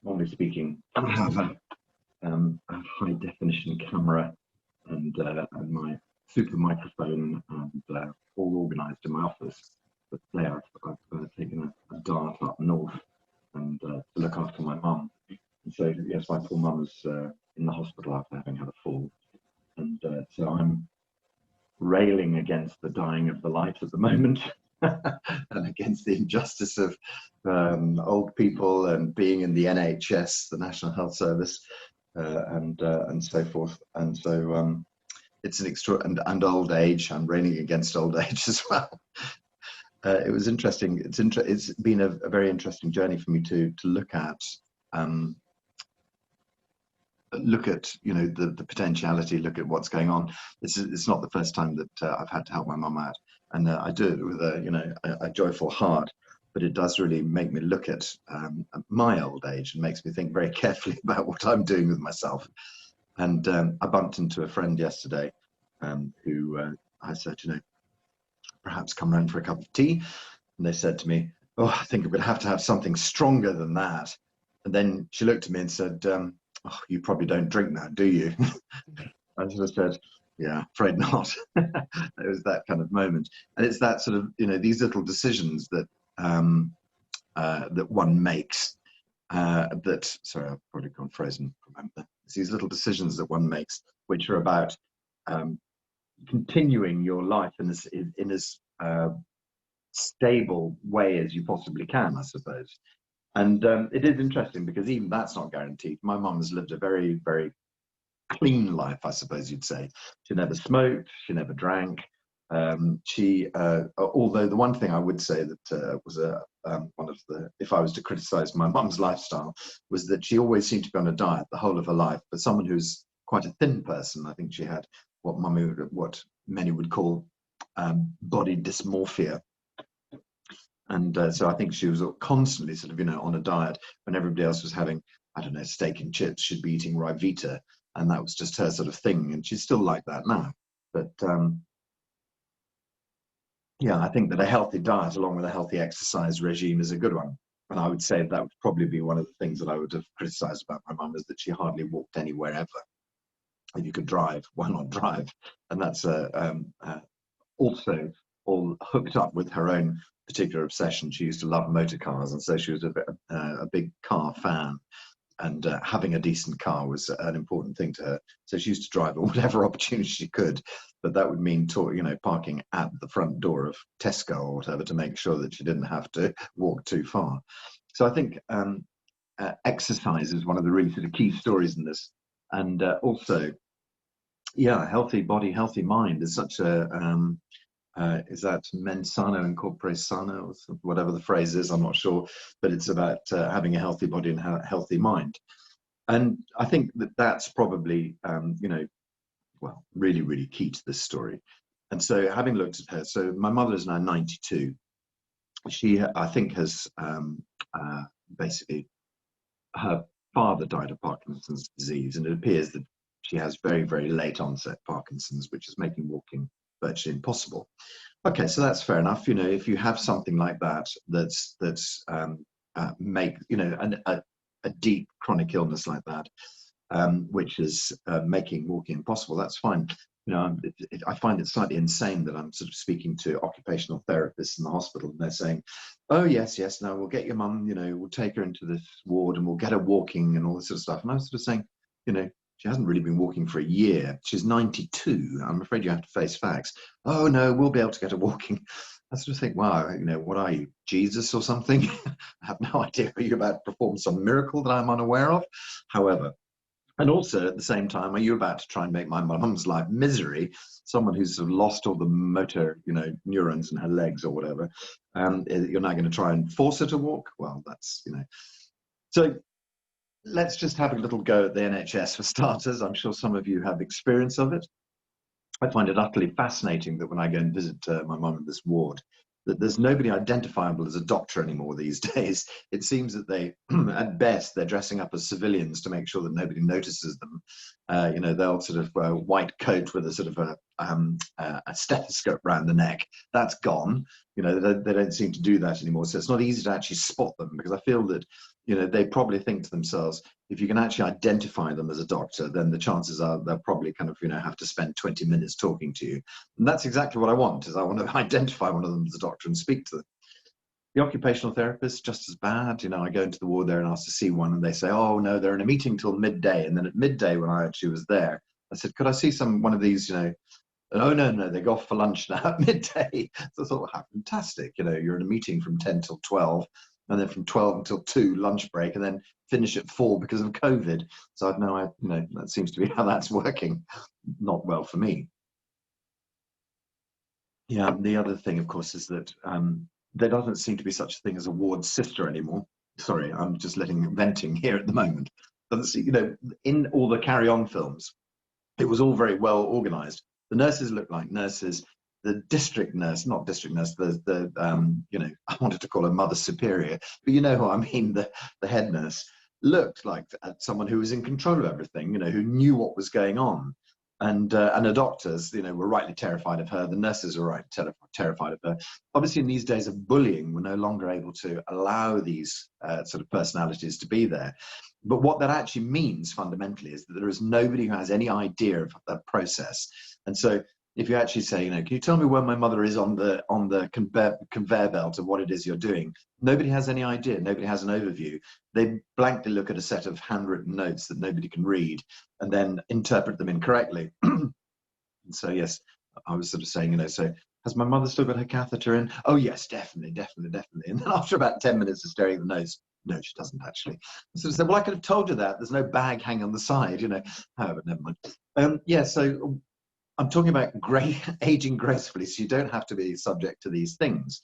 normally speaking, I have a high definition camera and my super microphone and all organised in my office. But today I've taken a dart up north and to look after my mum. And so yes, my poor mum is in the hospital after having had a fall, and so I'm railing against the dying of the light at the moment. And against the injustice of old people and being in the NHS, the National Health Service, and so forth. And so it's an extra and old age. I'm railing against old age as well. It was interesting. It's been a very interesting journey for me to look at. Look at the potentiality. Look at what's going on. It's not the first time that I've had to help my mum out, and I do it with a joyful heart. But it does really make me look at my old age and makes me think very carefully about what I'm doing with myself. And I bumped into a friend yesterday who I said, perhaps come round for a cup of tea, and they said to me, "Oh, I think I'm going to have something stronger than that." And then she looked at me and said, "Oh, you probably don't drink now, do you?" I sort of said, "Yeah, afraid not." It was that kind of moment, and it's that sort of these little decisions that that one makes. Sorry, I've probably gone frozen. Remember, it's these little decisions that one makes, which are about continuing your life in as stable way as you possibly can, I suppose. And it is interesting because even that's not guaranteed. My mum has lived a very, very clean life, I suppose you'd say. She never smoked, she never drank. Although the one thing I would say that was one of the, if I was to criticize my mum's lifestyle, was that she always seemed to be on a diet the whole of her life. But someone who's quite a thin person, I think she had what many would call body dysmorphia. And so I think she was constantly sort of, on a diet when everybody else was having, I don't know, steak and chips, she'd be eating Rivita, and that was just her sort of thing. And she's still like that now. But yeah, I think that a healthy diet along with a healthy exercise regime is a good one. And I would say that would probably be one of the things that I would have criticized about my mum, is that she hardly walked anywhere ever. If you could drive, why not drive? And that's also all hooked up with her own particular obsession. She used to love motor cars, and so she was a big car fan, and having a decent car was an important thing to her. So she used to drive at whatever opportunity she could, but that would mean parking at the front door of Tesco or whatever to make sure that she didn't have to walk too far. So I think exercise is one of the really sort of key stories in this, and also, yeah, healthy body, healthy mind is such a is that mens sana in corpore sano, or whatever the phrase is, I'm not sure, but it's about having a healthy body and a healthy mind. And I think that that's probably, well, really, really key to this story. And so having looked at her, so my mother is now 92. She, I think, has basically, her father died of Parkinson's disease, and it appears that she has very, very late onset Parkinson's, which is making walking virtually impossible. Okay, so that's fair enough. If you have something like that, that's make a deep chronic illness like that, which is making walking impossible, that's fine. I find it slightly insane that I'm sort of speaking to occupational therapists in the hospital, and they're saying, "Oh yes, no, we'll get your mum. We'll take her into this ward and we'll get her walking and all this sort of stuff." And I was sort of saying, she hasn't really been walking for a year. She's 92. I'm afraid you have to face facts. "Oh no, we'll be able to get her walking." I sort of think, wow, what are you, Jesus or something? I have no idea. Are you about to perform some miracle that I'm unaware of? However, and also at the same time, are you about to try and make my mum's life misery? Someone who's sort of lost all the motor, neurons in her legs or whatever. You're now going to try and force her to walk? Well, that's, So let's just have a little go at the NHS for starters. I'm sure some of you have experience of it. I find it utterly fascinating that when I go and visit my mum in this ward, that there's nobody identifiable as a doctor anymore these days. It seems that they, at best, they're dressing up as civilians to make sure that nobody notices them. They'll sort of wear a white coat with a sort of a stethoscope around the neck. That's gone. They don't seem to do that anymore. So it's not easy to actually spot them, because I feel that they probably think to themselves, if you can actually identify them as a doctor, then the chances are they'll probably kind of, have to spend 20 minutes talking to you. And that's exactly what I want, is I want to identify one of them as a doctor and speak to them. The occupational therapist, just as bad. I go into the ward there and ask to see one, and they say, oh, no, they're in a meeting till midday. And then at midday, when I actually was there, I said, could I see one of these, oh, no, they go off for lunch now at midday. So I thought, how fantastic. You're in a meeting from 10 till 12, and then from 12 until 2, lunch break, and then finish at 4 because of COVID. So I've no, that seems to be how that's working. Not well for me. Yeah, the other thing, of course, is that there doesn't seem to be such a thing as a ward sister anymore. Sorry, I'm just venting here at the moment. Doesn't see, in all the Carry On films, it was all very well organized. The nurses looked like nurses. The district nurse, not district nurse, the I wanted to call her Mother Superior, but you know what I mean, the head nurse looked like someone who was in control of everything, who knew what was going on. And the doctors, were rightly terrified of her. The nurses were rightly terrified of her. Obviously, in these days of bullying, we're no longer able to allow these sort of personalities to be there. But what that actually means fundamentally is that there is nobody who has any idea of that process. And so if you actually say, can you tell me where my mother is on the conveyor belt of what it is you're doing? Nobody has any idea. Nobody has an overview. They blankly look at a set of handwritten notes that nobody can read and then interpret them incorrectly. And so, yes, I was sort of saying, so has my mother still got her catheter in? Oh, yes, definitely. And then after about 10 minutes of staring at the notes, no, she doesn't actually. So I said, well, I could have told you that. There's no bag hanging on the side, However, never mind. So I'm talking about aging gracefully, so you don't have to be subject to these things,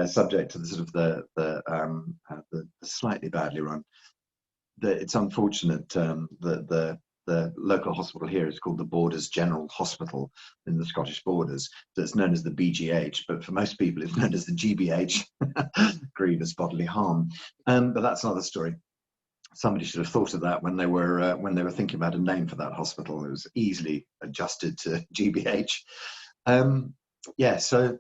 subject to the sort of the slightly badly run. It's unfortunate that the local hospital here is called the Borders General Hospital in the Scottish Borders. So it's known as the BGH, but for most people it's known as the GBH, grievous bodily harm. But that's another story. Somebody should have thought of that when they were thinking about a name for that hospital. It was easily adjusted to GBH. So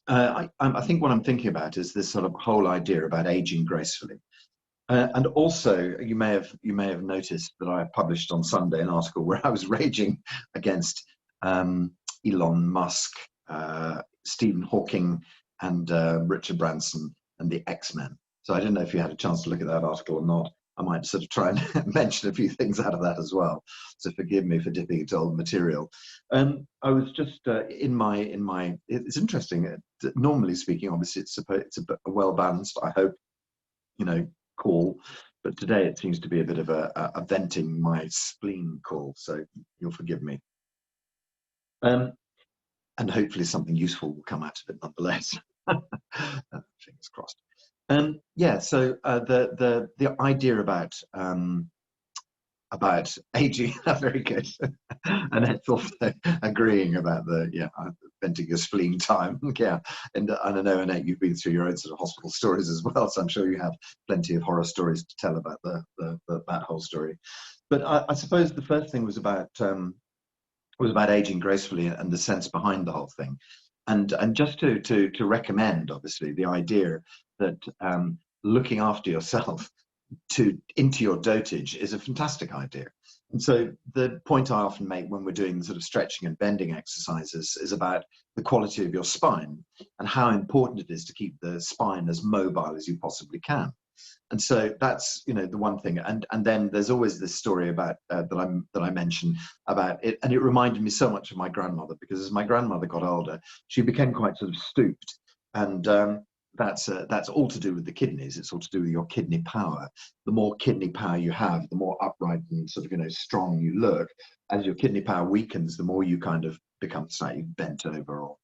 I think what I'm thinking about is this sort of whole idea about aging gracefully. And also, you may have noticed that I published on Sunday an article where I was raging against Elon Musk, Stephen Hawking, and Richard Branson and the X-Men. So I don't know if you had a chance to look at that article or not. I might sort of try and mention a few things out of that as well. So forgive me for dipping into old material. I was just in my. It's interesting. Normally speaking, obviously it's a well balanced, I hope, call, but today it seems to be a bit of a venting my spleen call. So you'll forgive me. And hopefully something useful will come out of it nonetheless. Fingers crossed. So the idea about aging, very good. And it's also agreeing about venting your spleen time. Yeah, and I know, Annette, you've been through your own sort of hospital stories as well, so I'm sure you have plenty of horror stories to tell about that whole story. But I suppose the first thing was about aging gracefully and the sense behind the whole thing. And just to recommend, obviously, the idea that looking after yourself into your dotage is a fantastic idea. And so the point I often make when we're doing sort of stretching and bending exercises is about the quality of your spine and how important it is to keep the spine as mobile as you possibly can. And so that's the one thing. And then there's always this story about that I mentioned about it, and it reminded me so much of my grandmother, because as my grandmother got older, she became quite sort of stooped, and that's all to do with the kidneys. It's all to do with your kidney power. The more kidney power you have, the more upright and sort of strong you look. As your kidney power weakens, the more you kind of become slightly bent over, or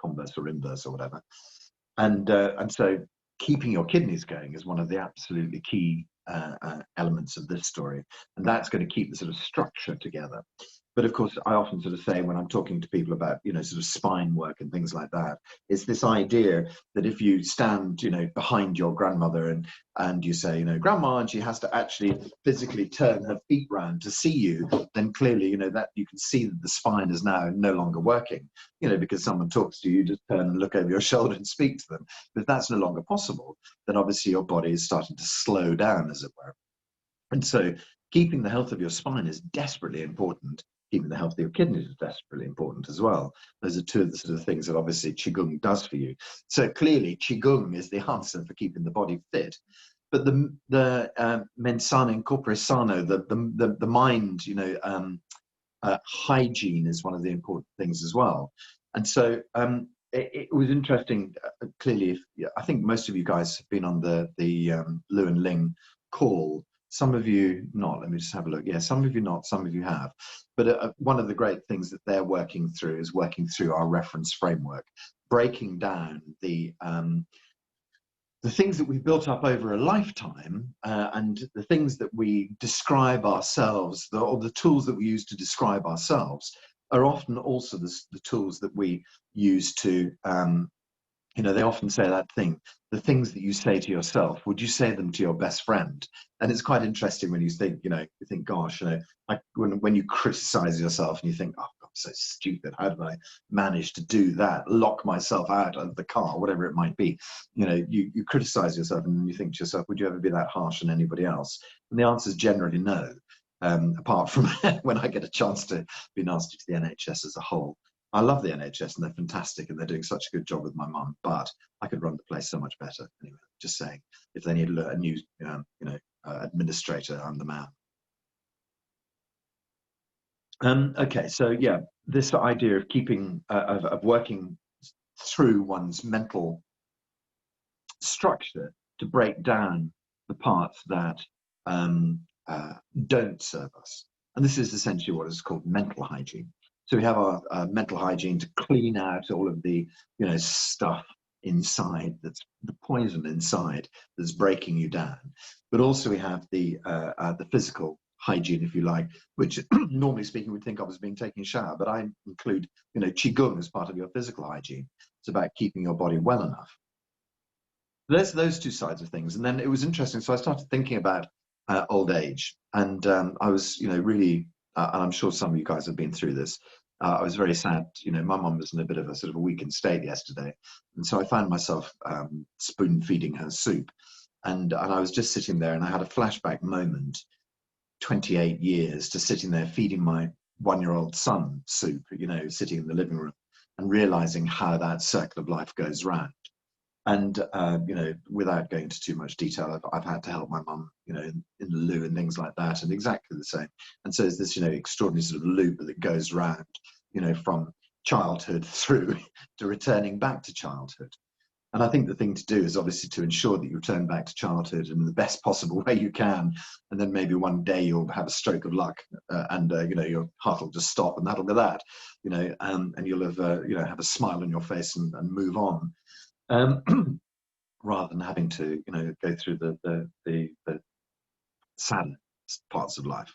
converse or inverse or whatever. And so keeping your kidneys going is one of the absolutely key elements of this story, and that's going to keep the sort of structure together. But of course, I often sort of say when I'm talking to people about, sort of spine work and things like that, it's this idea that if you stand, behind your grandmother and you say, grandma, and she has to actually physically turn her feet round to see you, then clearly, that you can see that the spine is now no longer working, because someone talks to you, you just turn and look over your shoulder and speak to them. But if that's no longer possible, then obviously your body is starting to slow down, as it were. And so keeping the health of your spine is desperately important. Keeping the health of your kidneys is desperately important as well. Those are two of the sort of things that obviously Qigong does for you. So clearly Qigong is the answer for keeping the body fit. But the mens sana in corpore sano, the mind, hygiene is one of the important things as well. And so it was interesting. Clearly, I think most of you guys have been on the Lu and Ling call. Some of you not. Let me just have a look. Yeah, some of you not. Some of you have. But one of the great things that they're working through is working through our reference framework, breaking down the things that we've built up over a lifetime and the things that we describe ourselves, or the tools that we use to describe ourselves, are often also the tools that we use to, they often say that thing, the things that you say to yourself, would you say them to your best friend? And it's quite interesting when you think, gosh, like when you criticize yourself and you think, oh, God, I'm so stupid. How did I manage to do that? Lock myself out of the car, whatever it might be. You criticize yourself and you think to yourself, would you ever be that harsh on anybody else? And the answer is generally no, apart from when I get a chance to be nasty to the NHS as a whole. I love the NHS and they're fantastic and they're doing such a good job with my mum, but I could run the place so much better. Anyway, just saying, if they need a new, administrator, I'm the man. Okay, so yeah, this idea of keeping, of working through one's mental structure to break down the parts that don't serve us. And this is essentially what is called mental hygiene. So we have our mental hygiene to clean out all of the, stuff inside, that's the poison inside that's breaking you down. But also we have the physical hygiene, if you like, which normally speaking we'd think of as being taking a shower, but I include, Qigong as part of your physical hygiene. It's about keeping your body well enough. There's those two sides of things. And then it was interesting. So I started thinking about old age, and I was, really, and I'm sure some of you guys have been through this. I was very sad. My mum was in a bit of a sort of a weakened state yesterday, and so I found myself spoon feeding her soup, and I was just sitting there, and I had a flashback moment, 28 years to sitting there feeding my 1-year-old son soup, sitting in the living room, and realizing how that circle of life goes round. And without going into too much detail, I've had to help my mum, in the loo and things like that, and exactly the same. And so there's this, extraordinary sort of loop that goes round, from childhood through to returning back to childhood. And I think the thing to do is obviously to ensure that you return back to childhood in the best possible way you can, and then maybe one day you'll have a stroke of luck, and your heart will just stop, and that'll be that, and you'll have have a smile on your face and move on. Rather than having to, go through the sad parts of life.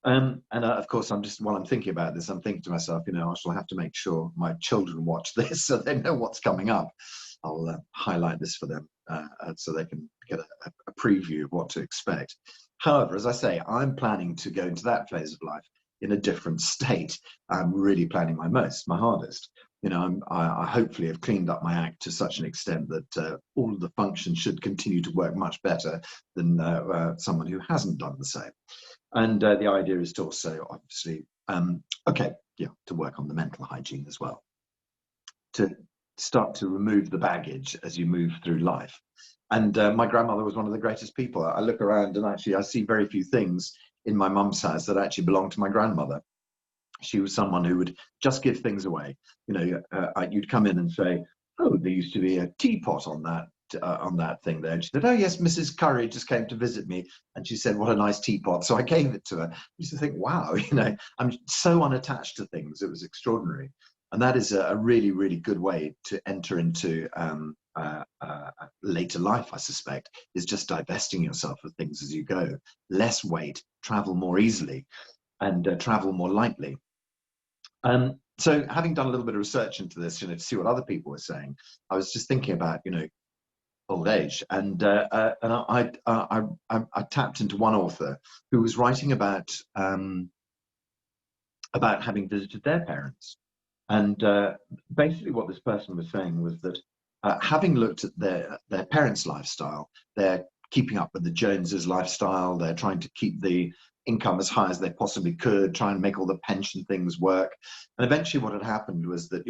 And of course, while I'm thinking about this, I'm thinking to myself, I shall have to make sure my children watch this so they know what's coming up. I'll highlight this for them so they can get a preview of what to expect. However, as I say, I'm planning to go into that phase of life in a different state. I'm really planning my hardest. I hopefully have cleaned up my act to such an extent that all of the functions should continue to work much better than someone who hasn't done the same. And the idea is to also, obviously, to work on the mental hygiene as well, to start to remove the baggage as you move through life. And my grandmother was one of the greatest people. I look around and actually I see very few things in my mum's house that actually belonged to my grandmother. She was someone who would just give things away. You'd come in and say, "Oh, there used to be a teapot on that thing there." And she said, "Oh yes, Mrs. Curry just came to visit me, and she said, what a nice teapot." So I gave it to her. I used to think, wow, I'm so unattached to things. It was extraordinary, and that is a really, really good way to enter into later life. I suspect is just divesting yourself of things as you go. Less weight, travel more easily, and travel more lightly. So having done a little bit of research into this, to see what other people were saying, I was just thinking about, old age, and I tapped into one author who was writing about having visited their parents, and basically what this person was saying was that having looked at their parents' lifestyle, they're keeping up with the Joneses' lifestyle. They're trying to keep the income as high as they possibly could, try and make all the pension things work. And eventually what had happened was that,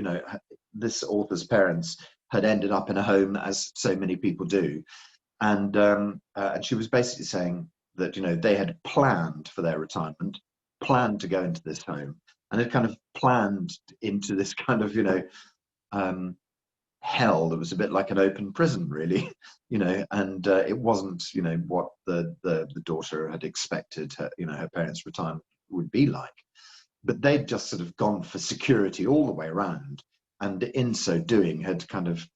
this author's parents had ended up in a home, as so many people do. And she was basically saying that, they had planned for their retirement, planned to go into this home, and had kind of planned into this kind of, hell that was a bit like an open prison, really, and it wasn't, what the daughter had expected her parents' retirement would be like. But they'd just sort of gone for security all the way around, and in so doing had kind of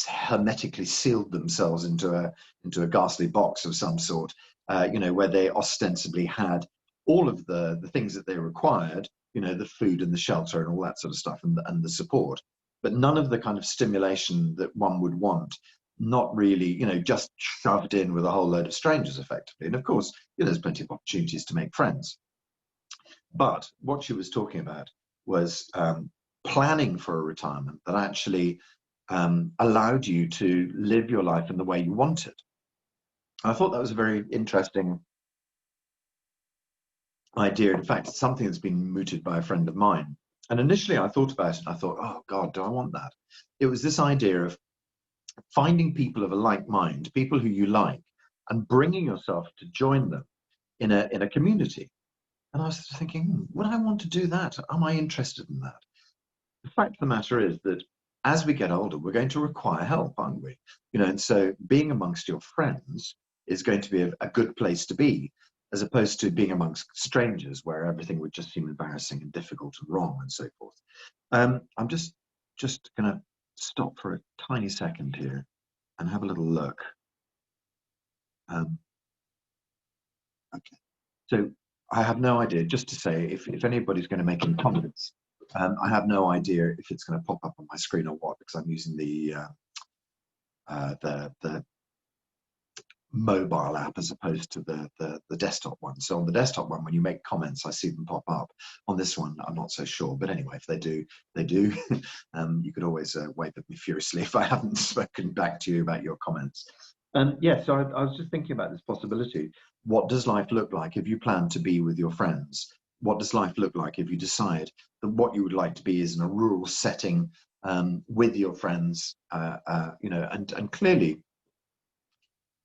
hermetically sealed themselves into a ghastly box of some sort, where they ostensibly had all of the things that they required, the food and the shelter and all that sort of stuff, and the support, but none of the kind of stimulation that one would want, not really, just shoved in with a whole load of strangers effectively. And of course, there's plenty of opportunities to make friends. But what she was talking about was planning for a retirement that actually allowed you to live your life in the way you wanted. I thought that was a very interesting idea. In fact, it's something that's been mooted by a friend of mine. And initially I thought about it and I thought, oh God, do I want that? It was this idea of finding people of a like mind, people who you like, and bringing yourself to join them in a community. And I was thinking, would I want to do that? Am I interested in that? The fact of the matter is that as we get older, we're going to require help, aren't we? And so being amongst your friends is going to be a good place to be, as opposed to being amongst strangers where everything would just seem embarrassing and difficult and wrong and so forth. I'm just going to stop for a tiny second here and have a little look. Okay, so I have no idea, just to say, if anybody's going to make any comments, I have no idea if it's going to pop up on my screen or what, because I'm using the mobile app as opposed to the desktop one. So on the desktop one, when you make comments, I see them pop up. On this one, I'm not so sure. But anyway, if they do, they do. You could always wave at me furiously if I haven't spoken back to you about your comments. Yeah, so I was just thinking about this possibility. What does life look like if you plan to be with your friends? What does life look like if you decide that what you would like to be is in a rural setting with your friends, and clearly,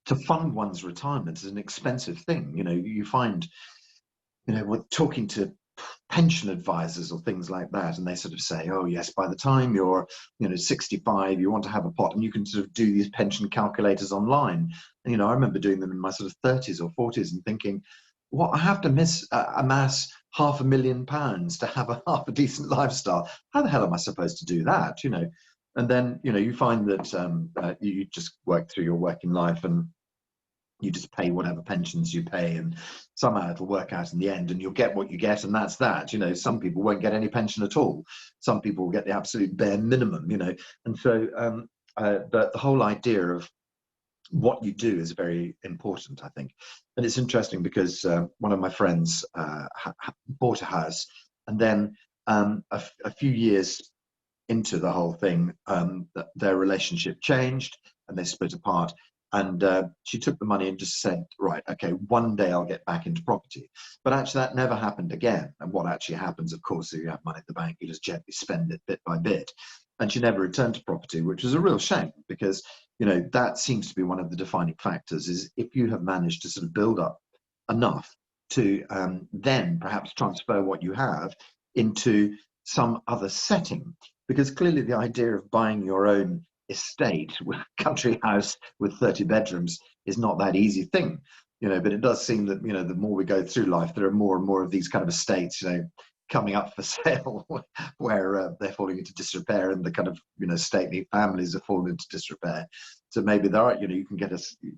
to fund one's retirement is an expensive thing. You find, with talking to pension advisors or things like that, and they sort of say, oh yes, by the time you're 65, you want to have a pot, and you can sort of do these pension calculators online. And I remember doing them in my sort of 30s or 40s and thinking, I have to amass £500,000 to have half a decent lifestyle. How the hell am I supposed to do that? And then you find that you just work through your working life and you just pay whatever pensions you pay, and somehow it'll work out in the end, and you'll get what you get, and that's that. Some people won't get any pension at all. Some people will get the absolute bare minimum. And so the whole idea of what you do is very important, I think. And it's interesting because one of my friends bought a house, and then a few years into the whole thing, their relationship changed and they split apart. And she took the money and just said, right, okay, one day I'll get back into property. But actually that never happened again. And what actually happens, of course, if you have money at the bank, you just gently spend it bit by bit. And she never returned to property, which was a real shame, because that seems to be one of the defining factors, is if you have managed to sort of build up enough to then perhaps transfer what you have into some other setting. Because clearly the idea of buying your own estate with a country house with 30 bedrooms is not that easy thing, but it does seem that the more we go through life, there are more and more of these kind of estates, coming up for sale where they're falling into disrepair, and the kind of stately families are falling into disrepair. So maybe there are, you can get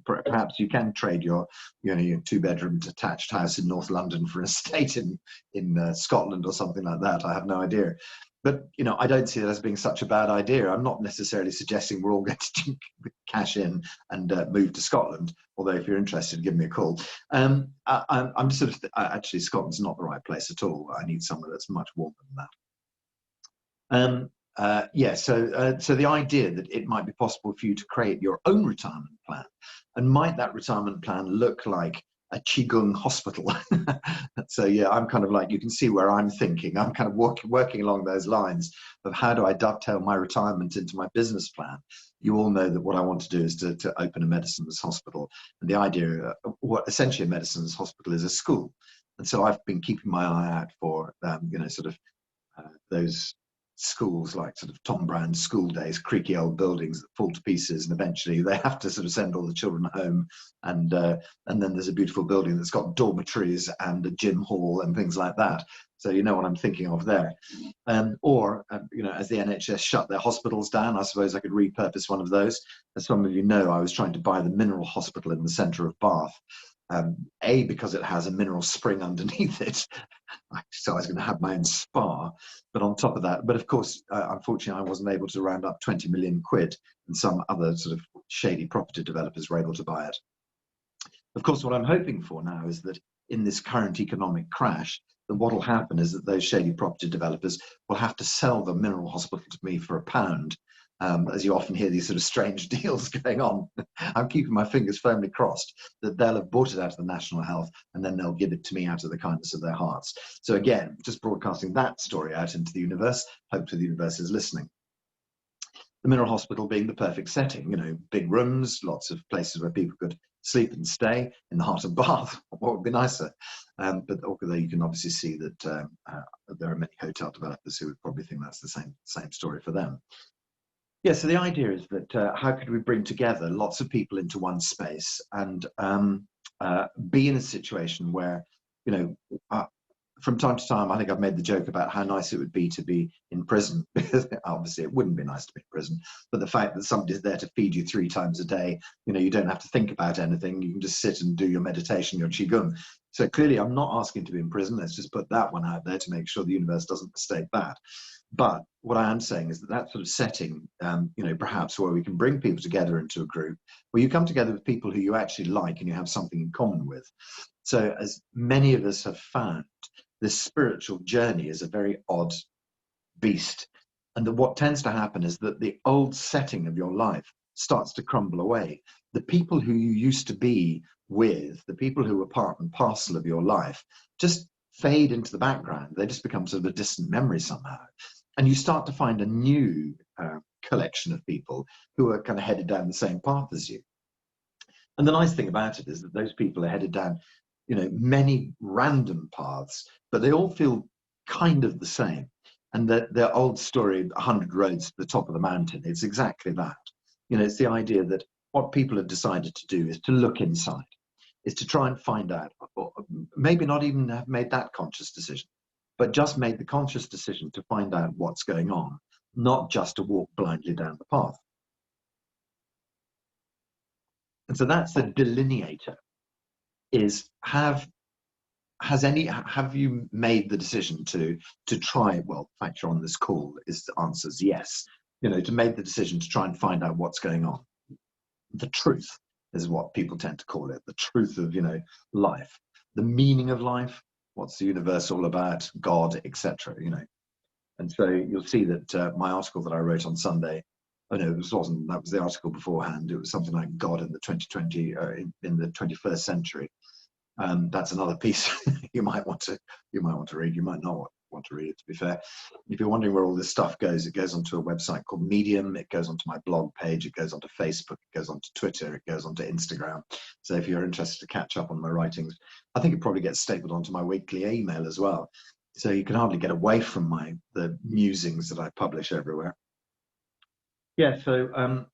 perhaps you can trade your your 2-bedroom detached house in North London for an estate in Scotland or something like that. I have no idea. But I don't see it as being such a bad idea. I'm not necessarily suggesting we're all going to cash in and move to Scotland. Although if you're interested, give me a call. I'm sort of actually, Scotland's not the right place at all. I need somewhere that's much warmer than that. Yeah. So the idea that it might be possible for you to create your own retirement plan, and might that retirement plan look like a Qigong hospital? So yeah, I'm kind of like, you can see where I'm thinking. I'm kind of working along those lines of how do I dovetail my retirement into my business plan. You all know that what I want to do is to open a medicines hospital, and the idea, what essentially a medicines hospital is a school, and so I've been keeping my eye out for sort of those schools like sort of Tom Brown's school days, creaky old buildings that fall to pieces, and eventually they have to sort of send all the children home, and then there's a beautiful building that's got dormitories and a gym hall and things like that. So you know what I'm thinking of there. Or as the NHS shut their hospitals down, I suppose I could repurpose one of those. As some of you know, I was trying to buy the Mineral Hospital in the centre of Bath. Because it has a mineral spring underneath it, so I was going to have my own spa. But on top of that, but of course, unfortunately, I wasn't able to round up 20 million quid, and some other sort of shady property developers were able to buy it. Of course, what I'm hoping for now is that in this current economic crash, that what will happen is that those shady property developers will have to sell the Mineral Hospital to me for £1. As you often hear these sort of strange deals going on. I'm keeping my fingers firmly crossed that they'll have bought it out of the National Health, and then they'll give it to me out of the kindness of their hearts. So again, just broadcasting that story out into the universe. Hopefully the universe is listening. The Mineral Hospital being the perfect setting, big rooms, lots of places where people could sleep and stay in the heart of Bath. What would be nicer? But although you can obviously see that there are many hotel developers who would probably think that's the same story for them. Yeah, so the idea is that how could we bring together lots of people into one space and be in a situation where, from time to time, I think I've made the joke about how nice it would be to be in prison, because obviously it wouldn't be nice to be in prison, but the fact that somebody's there to feed you 3 times a day, you don't have to think about anything, you can just sit and do your meditation, your qigong. So clearly I'm not asking to be in prison. Let's just put that one out there to make sure the universe doesn't mistake that. But what I am saying is that sort of setting, perhaps where we can bring people together into a group, where you come together with people who you actually like and you have something in common with. So as many of us have found, this spiritual journey is a very odd beast. And what tends to happen is that the old setting of your life starts to crumble away. The people who you used to be with, the people who were part and parcel of your life, just fade into the background. They just become sort of a distant memory somehow. And you start to find a new collection of people who are kind of headed down the same path as you. And the nice thing about it is that those people are headed down, many random paths, but they all feel kind of the same. And their old story, 100 roads to the top of the mountain, it's exactly that. It's the idea that what people have decided to do is to look inside, is to try and find out, or maybe not even have made that conscious decision, but just made the conscious decision to find out what's going on, not just to walk blindly down the path. And so that's the delineator, is have you made the decision to try, well, in fact, you're on this call, is the answer is yes, to make the decision to try and find out what's going on. The truth is what people tend to call it, the truth of, life, the meaning of life, what's the universe all about, God, etc. And so you'll see that my article that I wrote on Sunday, that was the article beforehand. It was something like God in the 2020, in the 21st century. That's another piece you might want to read. You might not want to read it, to be fair. If you're wondering where all this stuff goes, it goes onto a website called Medium. It goes onto my blog page. It goes onto Facebook. It goes onto Twitter. It goes onto Instagram. So if you're interested to catch up on my writings, I think it probably gets stapled onto my weekly email as well. So you can hardly get away from the musings that I publish everywhere. Yeah, so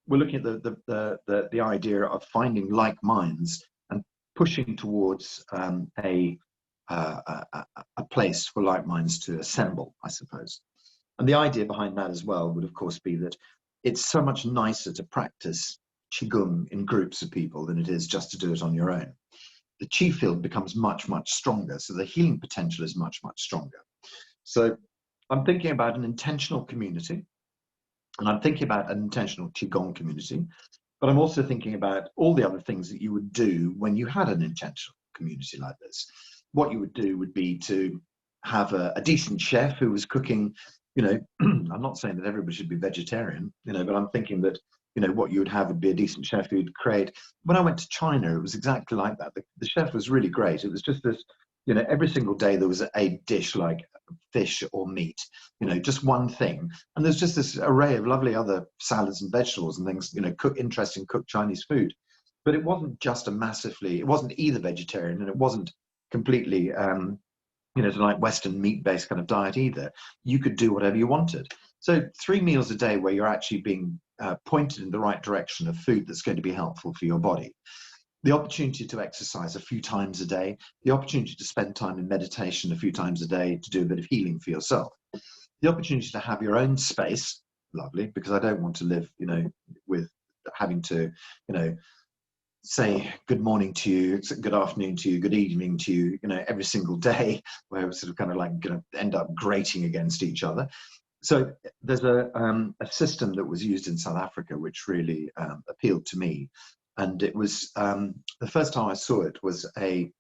we're looking at the idea of finding like minds and pushing towards a a place for like minds to assemble, I suppose. And the idea behind that as well would, of course, be that it's so much nicer to practice Qigong in groups of people than it is just to do it on your own. The Qi field becomes much, much stronger. So the healing potential is much, much stronger. So I'm thinking about an intentional community, and I'm thinking about an intentional Qigong community, but I'm also thinking about all the other things that you would do when you had an intentional community like this. What you would do would be to have a decent chef who was cooking, you know, I'm not saying that everybody should be vegetarian, you know, but I'm thinking that, you know, what you would have would be a decent chef who'd create. When I went to China, it was exactly like that. The chef was really great. It was just this, you know, every single day there was a dish like fish or meat, you know, just one thing. And there's just this array of lovely other salads and vegetables and things, you know, interesting cooked Chinese food. But it wasn't just it wasn't either vegetarian and it wasn't completely, you know, like Western meat-based kind of diet either. You could do whatever you wanted. So 3 meals a day where you're actually being pointed in the right direction of food that's going to be helpful for your body. The opportunity to exercise a few times a day, the opportunity to spend time in meditation a few times a day to do a bit of healing for yourself, the opportunity to have your own space, lovely, because I don't want to live, you know, with having to, you know, say good morning to you, good afternoon to you, good evening to you, you know, every single day, where we're sort of kind of like going to end up grating against each other. So there's a system that was used in South Africa which really appealed to me, and it was the first time I saw it was a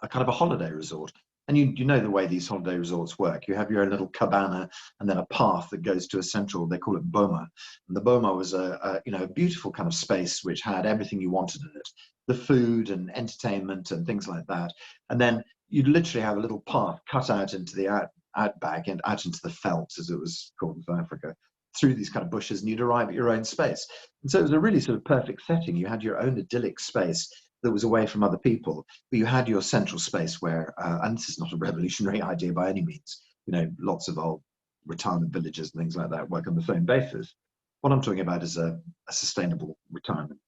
kind of a holiday resort. And you know the way these holiday resorts work. You have your own little cabana and then a path that goes to a central, they call it boma. And the boma was a you know, a beautiful kind of space which had everything you wanted in it, the food and entertainment and things like that. And then you'd literally have a little path cut out into the outback and out into the veldt, as it was called in South Africa, through these kind of bushes, and you'd arrive at your own space. And so it was a really sort of perfect setting. You had your own idyllic space that was away from other people, but you had your central space where, and this is not a revolutionary idea by any means, you know, lots of old retirement villages and things like that work on the same basis. What I'm talking about is a sustainable retirement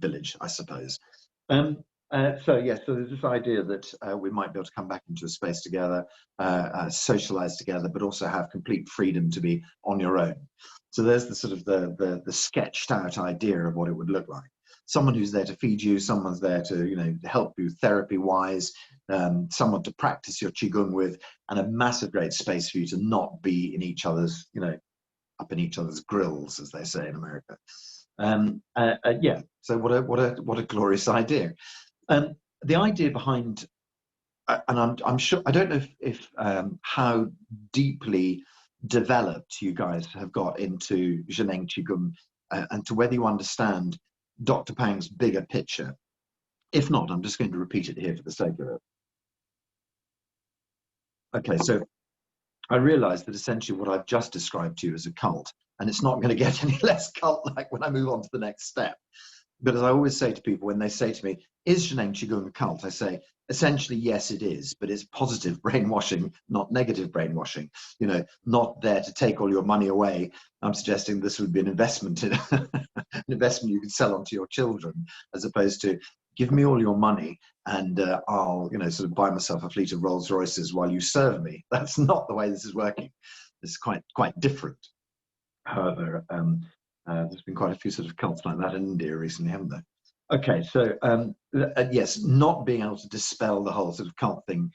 village, I suppose. So yes, so there's this idea that we might be able to come back into a space together, socialize together, but also have complete freedom to be on your own. So there's the sort of the sketched out idea of what it would look like. Someone who's there to feed you, someone's there to, you know, help you therapy-wise, someone to practice your qigong with, and a massive great space for you to not be in each other's, you know, up in each other's grills, as they say in America. Yeah. So what a glorious idea. The idea behind, and I'm sure, I don't know if how deeply developed you guys have got into Zheneng Qigong, and to whether you understand Dr. Pang's bigger picture. If not, I'm just going to repeat it here for the sake of it. Okay, so I realize that essentially what I've just described to you is a cult, and it's not going to get any less cult-like when I move on to the next step. But as I always say to people when they say to me, is Zheneng Qigong a cult? I say, essentially, yes, it is, but it's positive brainwashing, not negative brainwashing. You know, not there to take all your money away. I'm suggesting this would be an investment in an investment you could sell on to your children, as opposed to give me all your money and I'll, you know, sort of buy myself a fleet of Rolls Royces while you serve me. That's not the way this is working. It's quite different. However, there's been quite a few sort of cults like that in India recently, haven't there? Okay, so yes, not being able to dispel the whole sort of cult thing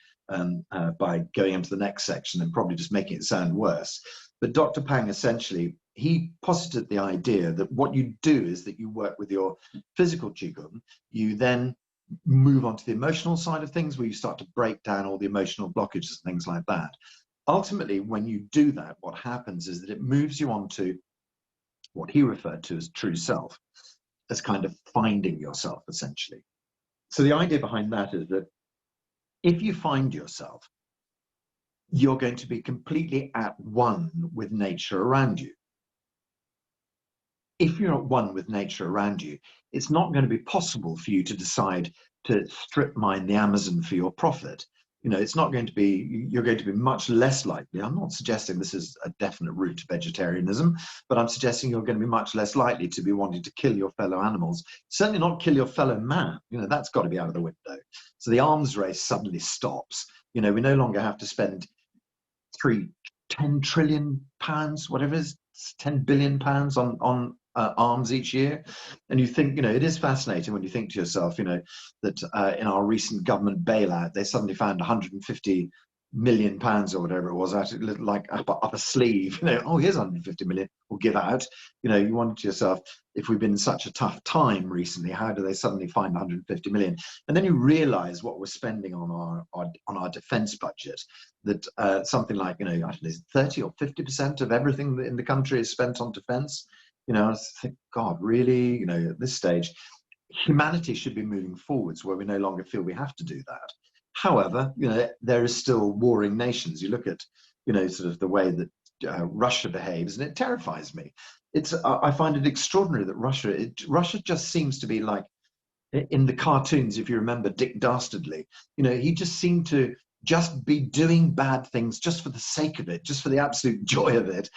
by going into the next section and probably just making it sound worse. But Dr. Pang essentially, he posited the idea that what you do is that you work with your physical qigong, you then move on to the emotional side of things where you start to break down all the emotional blockages and things like that. Ultimately, when you do that, what happens is that it moves you on to what he referred to as true self, as kind of finding yourself, essentially. So the idea behind that is that if you find yourself, you're going to be completely at one with nature around you. If you're at one with nature around you, it's not going to be possible for you to decide to strip mine the Amazon for your profit. it's not going to be, you're going to be much less likely. I'm not suggesting this is a definite route to vegetarianism, but I'm suggesting you're going to be much less likely to be wanting to kill your fellow animals. Certainly not kill your fellow man. That's got to be out of the window. So the arms race suddenly stops. We no longer have to spend 10 trillion pounds, whatever it is, 10 billion pounds on arms each year. And you think, it is fascinating when you think to yourself, that in our recent government bailout, they suddenly found 150 million pounds or whatever it was, like up a sleeve. Oh, here's 150 million, we'll give out. You wonder to yourself, if we've been in such a tough time recently, how do they suddenly find 150 million? And then you realize what we're spending on our defense budget, that something like, I don't know, 30 or 50% of everything in the country is spent on defense. I think, God, really, at this stage, humanity should be moving forwards where we no longer feel we have to do that. However, there is still warring nations. You look at, sort of the way that Russia behaves, and it terrifies me. I find it extraordinary that Russia just seems to be like, in the cartoons, if you remember Dick Dastardly, he just seemed to just be doing bad things just for the sake of it, just for the absolute joy of it.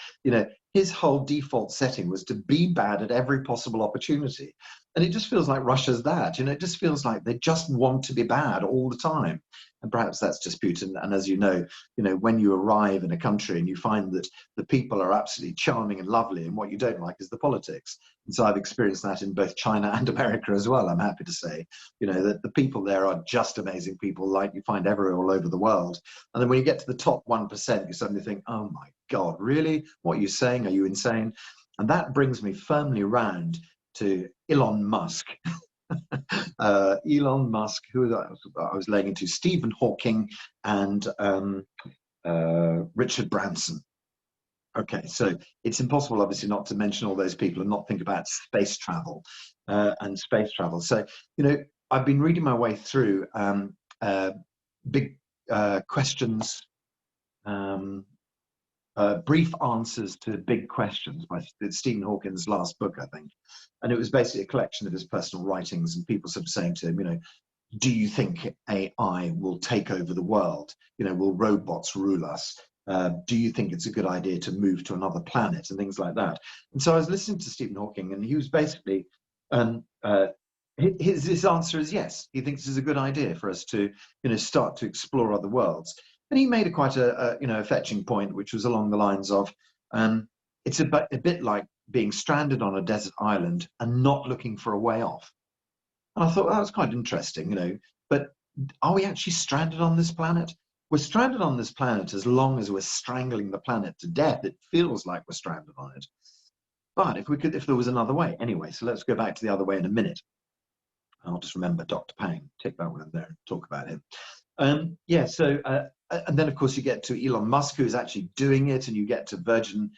His whole default setting was to be bad at every possible opportunity. And it just feels like Russia's that. It just feels like they just want to be bad all the time. And perhaps that's just Putin. And as you know, when you arrive in a country and you find that the people are absolutely charming and lovely, and what you don't like is the politics. And so I've experienced that in both China and America as well, I'm happy to say, that the people there are just amazing people, like you find everywhere all over the world. And then when you get to the top 1%, you suddenly think, oh my God, really? What are you saying? Are you insane? And that brings me firmly round to Elon Musk. Elon Musk, who I was laying into, Stephen Hawking and Richard Branson. Okay, so it's impossible, obviously, not to mention all those people and not think about space travel and space travel. So, I've been reading my way through big questions, brief answers to big questions by Stephen Hawking's last book, I think. And it was basically a collection of his personal writings, and people sort of saying to him, do you think AI will take over the world? Will robots rule us? Do you think it's a good idea to move to another planet, and things like that? And so I was listening to Stephen Hawking, and he was basically, his answer is yes. He thinks it's a good idea for us to, start to explore other worlds. And he made quite a fetching point, which was along the lines of, it's a bit like being stranded on a desert island and not looking for a way off. And I thought, that was quite interesting, but are we actually stranded on this planet? We're stranded on this planet as long as we're strangling the planet to death. It feels like we're stranded on it. But if there was another way. Anyway, so let's go back to the other way in a minute. I'll just remember Dr. Pang, take that one in there and talk about him. And then of course you get to Elon Musk, who's actually doing it, and you get to Virgin,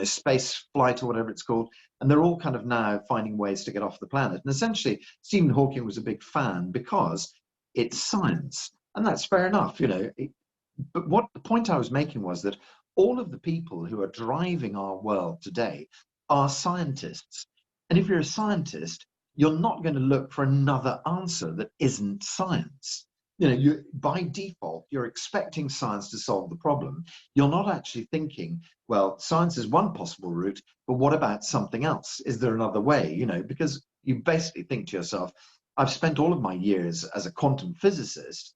space flight or whatever it's called, and they're all kind of now finding ways to get off the planet. And essentially, Stephen Hawking was a big fan because it's science, and that's fair enough, But what the point I was making was that all of the people who are driving our world today are scientists, and if you're a scientist, you're not going to look for another answer that isn't science. By default, you're expecting science to solve the problem. You're not actually thinking, well, science is one possible route, but what about something else? Is there another way? Because you basically think to yourself, I've spent all of my years as a quantum physicist,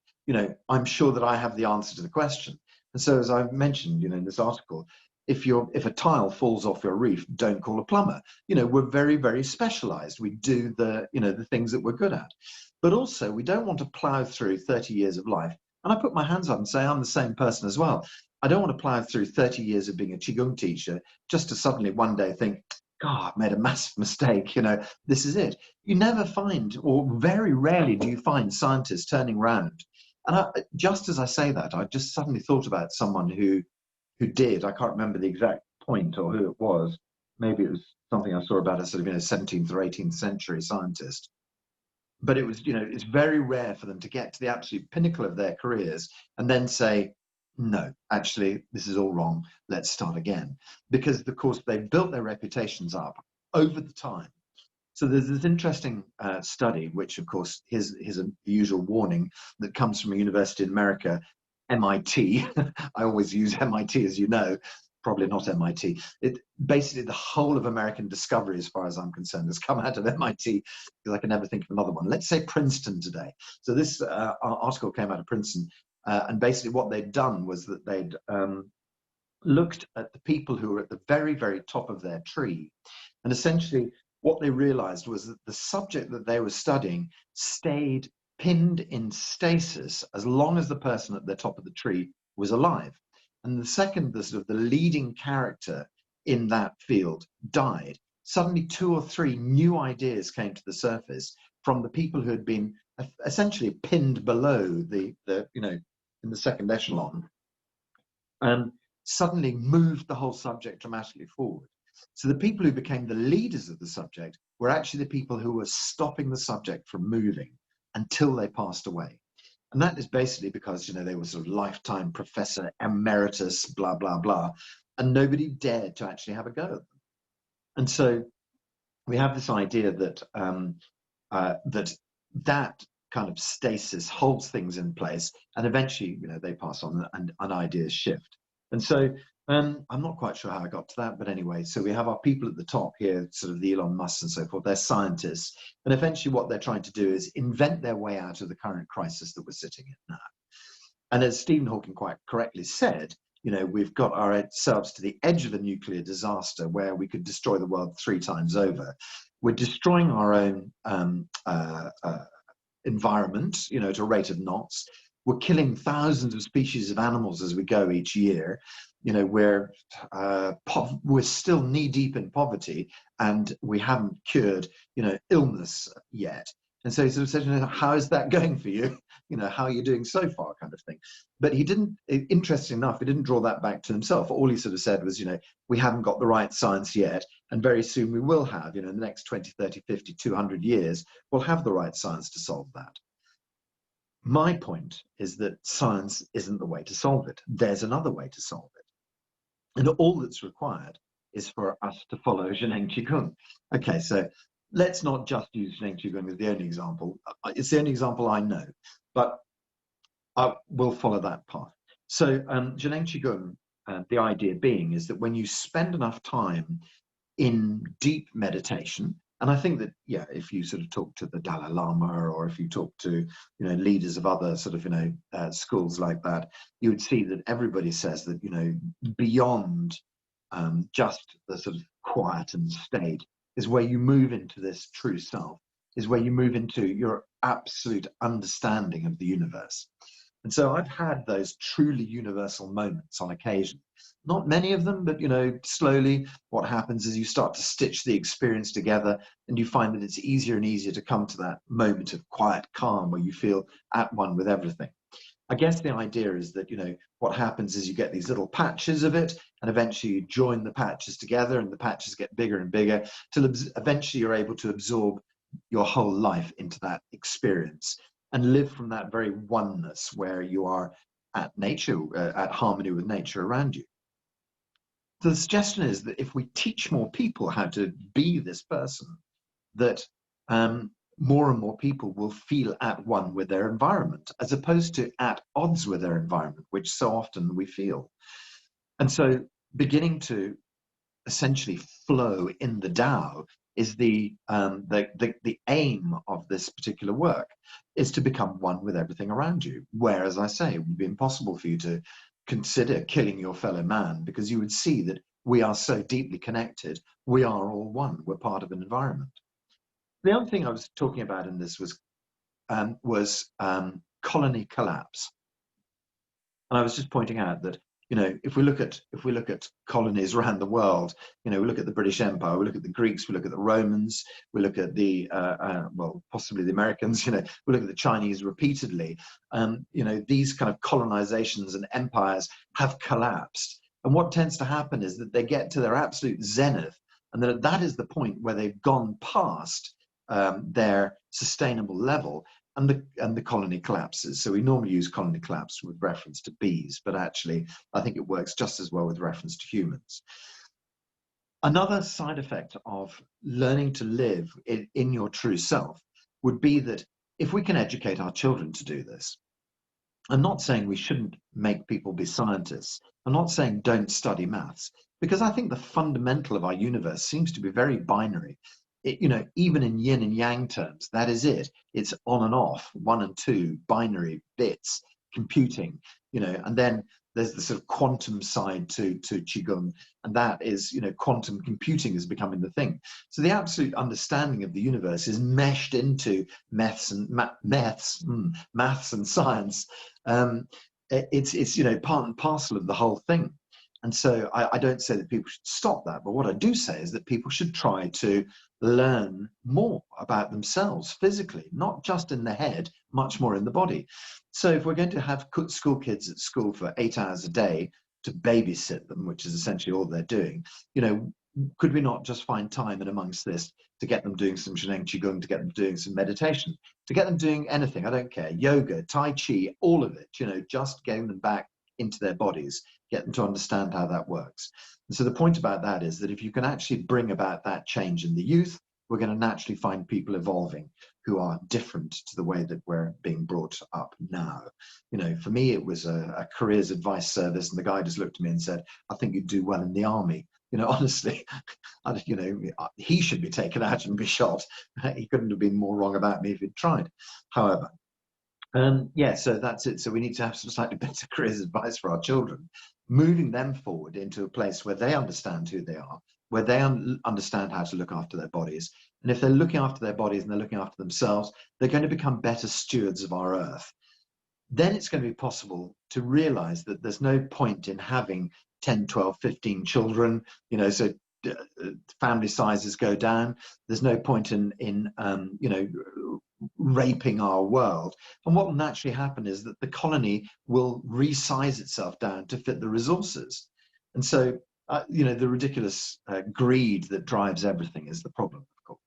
I'm sure that I have the answer to the question. And so, as I've mentioned, in this article, if a tile falls off your roof, don't call a plumber. We're very, very specialized. We do the things that we're good at. But also, we don't want to plow through 30 years of life. And I put my hands up and say I'm the same person as well. I don't want to plow through 30 years of being a Qigong teacher just to suddenly one day think, God, I've made a massive mistake. This is it. You never find, or very rarely do you find, scientists turning around. And just as I say that, I just suddenly thought about someone who did. I can't remember the exact point or who it was. Maybe it was something I saw about a sort of 17th or 18th century scientist. But it was, it's very rare for them to get to the absolute pinnacle of their careers and then say, no, actually, this is all wrong. Let's start again. Because, of course, they've built their reputations up over the time. So there's this interesting study, which of course here's a usual warning that comes from a university in America, MIT. I always use MIT, as you know, probably not MIT. It basically, the whole of American discovery, as far as I'm concerned, has come out of MIT, because I can never think of another one. Let's say Princeton today. So this article came out of Princeton, and basically what they'd done was that they'd looked at the people who were at the very, very top of their tree. And essentially what they realized was that the subject that they were studying stayed pinned in stasis as long as the person at the top of the tree was alive. And the second the sort of the leading character in that field died, suddenly 2 or 3 new ideas came to the surface from the people who had been essentially pinned below the in the second echelon, and suddenly moved the whole subject dramatically forward. So the people who became the leaders of the subject were actually the people who were stopping the subject from moving until they passed away. And that is basically because, they were sort of lifetime professor emeritus, blah, blah, blah, and nobody dared to actually have a go at them. And so we have this idea that that kind of stasis holds things in place, and eventually, they pass on and ideas shift. And so I'm not quite sure how I got to that, but anyway, so we have our people at the top here, sort of the Elon Musk and so forth. They're scientists, and eventually what they're trying to do is invent their way out of the current crisis that we're sitting in now. And as Stephen Hawking quite correctly said, we've got ourselves to the edge of a nuclear disaster where we could destroy the world 3 times over. We're destroying our own environment, at a rate of knots. We're killing thousands of species of animals as we go each year. We're still knee deep in poverty, and we haven't cured, illness yet. And so he sort of said, how is that going for you? How are you doing so far, kind of thing. But he didn't, interesting enough, he didn't draw that back to himself. All he sort of said was, we haven't got the right science yet, and very soon we will have, in the next 20, 30, 50, 200 years, we'll have the right science to solve that. My point is that science isn't the way to solve it. There's another way to solve it. And all that's required is for us to follow Zheneng Qigong. Okay, so let's not just use Zheneng Qigong as the only example. It's the only example I know, but I will follow that path. So Zheneng Qigong, the idea being is that when you spend enough time in deep meditation, and I think that, if you sort of talk to the Dalai Lama, or if you talk to, leaders of other sort of, schools like that, you would see that everybody says that, beyond just the sort of quiet and state is where you move into this true self, is where you move into your absolute understanding of the universe. And so I've had those truly universal moments on occasion. Not many of them, but, slowly what happens is you start to stitch the experience together, and you find that it's easier and easier to come to that moment of quiet calm where you feel at one with everything. I guess the idea is that, what happens is you get these little patches of it, and eventually you join the patches together, and the patches get bigger and bigger till eventually you're able to absorb your whole life into that experience and live from that very oneness where you are at nature, at harmony with nature around you. So the suggestion is that if we teach more people how to be this person, that more and more people will feel at one with their environment, as opposed to at odds with their environment, which so often we feel. And so beginning to essentially flow in the Tao is the aim of this particular work, is to become one with everything around you. Where, as I say, it would be impossible for you to consider killing your fellow man, because you would see that we are so deeply connected. We are all one. We're part of an environment. The other thing I was talking about in this was colony collapse, and I was just pointing out that if we look at colonies around the world, we look at the British Empire, we look at the Greeks, we look at the Romans, we look at the possibly the Americans, we look at the Chinese repeatedly. These kind of colonizations and empires have collapsed, and what tends to happen is that they get to their absolute zenith, and that is the point where they've gone past their sustainable level, and the colony collapses. So we normally use colony collapse with reference to bees, but actually I think it works just as well with reference to humans. Another side effect of learning to live in your true self would be that if we can educate our children to do this, I'm not saying we shouldn't make people be scientists. I'm not saying don't study maths, because I think the fundamental of our universe seems to be very binary. Even in yin and yang terms, that is it. It's on and off, one and two, binary bits, computing, and then there's the sort of quantum side to Qigong, and that is, quantum computing is becoming the thing. So the absolute understanding of the universe is meshed into maths and science. It's part and parcel of the whole thing. And so I don't say that people should stop that, but what I do say is that people should try to learn more about themselves physically, not just in the head, much more in the body. So if we're going to have school kids at school for 8 hours a day to babysit them, which is essentially all they're doing, could we not just find time in amongst this to get them doing some Shineng Qigong, to get them doing some meditation, to get them doing anything, I don't care, yoga, Tai Chi, all of it, just getting them back into their bodies, get them to understand how that works. And so the point about that is that if you can actually bring about that change in the youth, we're going to naturally find people evolving who are different to the way that we're being brought up now. For me, it was a careers advice service, and the guy just looked at me and said, I think you'd do well in the army. Honestly, he should be taken out and be shot. He couldn't have been more wrong about me if he'd tried. However, so that's it. So we need to have some slightly better careers advice for our children, moving them forward into a place where they understand who they are, where they understand how to look after their bodies. And if they're looking after their bodies and they're looking after themselves, they're going to become better stewards of our earth. Then it's going to be possible to realize that there's no point in having 10, 12, 15 children, so family sizes go down. There's no point in raping our world. And what will naturally happen is that the colony will resize itself down to fit the resources. And so, the ridiculous greed that drives everything is the problem, of course.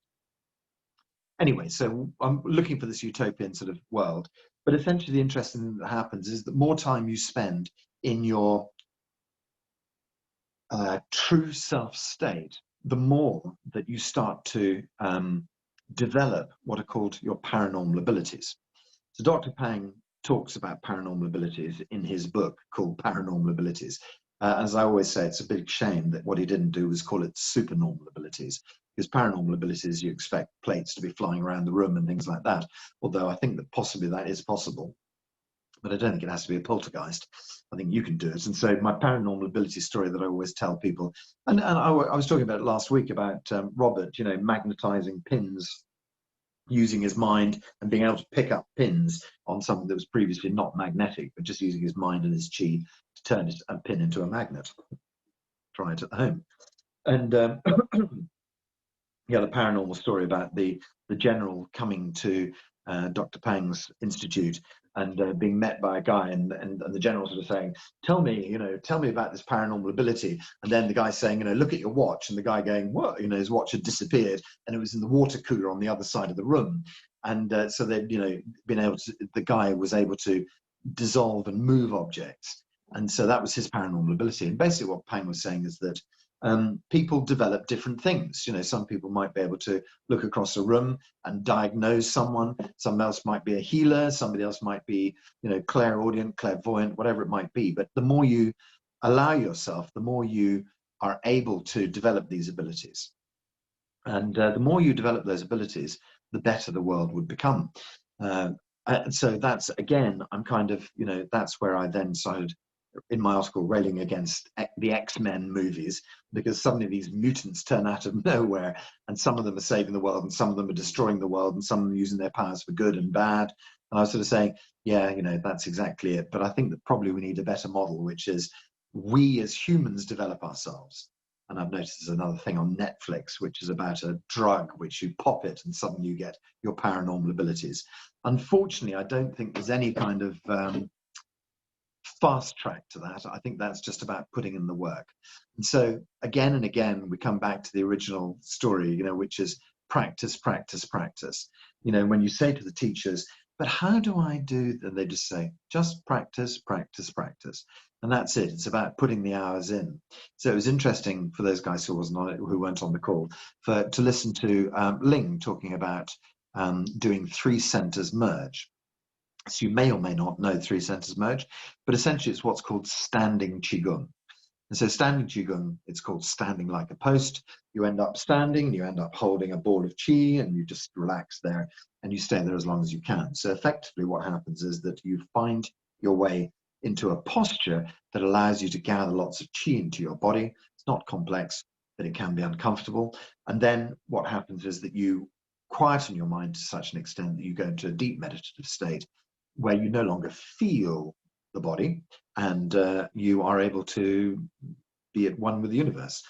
Anyway, so I'm looking for this utopian sort of world. But essentially, the interesting thing that happens is that more time you spend in your true self state, the more that you start to develop what are called your paranormal abilities. So Dr. Pang talks about paranormal abilities in his book called Paranormal Abilities. As I always say, it's a big shame that what he didn't do was call it supernormal abilities, because paranormal abilities, you expect plates to be flying around the room and things like that, although I think that possibly that is possible. But I don't think it has to be a poltergeist. I think you can do it. And so my paranormal ability story that I always tell people, and I was talking about it last week about Robert, magnetizing pins, using his mind and being able to pick up pins on something that was previously not magnetic, but just using his mind and his chi to turn a pin into a magnet. Try it at home. And the paranormal story about the general coming to Dr. Pang's institute and being met by a guy, and the general sort of saying, tell me about this paranormal ability. And then the guy saying, look at your watch. And the guy going, what? His watch had disappeared and it was in the water cooler on the other side of the room. And so they'd, been able to, the guy was able to dissolve and move objects. And so that was his paranormal ability. And basically what Pang was saying is that people develop different things. Some people might be able to look across a room and diagnose someone. Someone else might be a healer. Somebody else might be, clairaudient, clairvoyant, whatever it might be. But the more you allow yourself, the more you are able to develop these abilities. And the more you develop those abilities, the better the world would become. So that's, again, I'm kind of, that's where I then started in my article railing against the X-Men movies, because suddenly these mutants turn out of nowhere, and some of them are saving the world and some of them are destroying the world and some of them are using their powers for good and bad. And I was sort of saying, yeah, that's exactly it. But I think that probably we need a better model, which is we as humans develop ourselves. And I've noticed there's another thing on Netflix, which is about a drug which you pop it and suddenly you get your paranormal abilities. Unfortunately, I don't think there's any kind of fast track to that. I think that's just about putting in the work. And so again and again, we come back to the original story, which is practice, practice, practice. When you say to the teachers, But how do I do that? They just say, just practice, practice, practice. And that's it. It's about putting the hours in. So it was interesting for those guys who wasn't on it, who weren't on the call, to listen to Ling talking about doing 3 centers merge. So you may or may not know 3 centers merge, but essentially it's what's called standing Qigong. And so standing Qigong, it's called standing like a post. You end up standing and you end up holding a ball of Qi and you just relax there and you stay there as long as you can. So effectively what happens is that you find your way into a posture that allows you to gather lots of Qi into your body. It's not complex, but it can be uncomfortable. And then what happens is that you quieten your mind to such an extent that you go into a deep meditative state where you no longer feel the body, and you are able to be at one with the universe.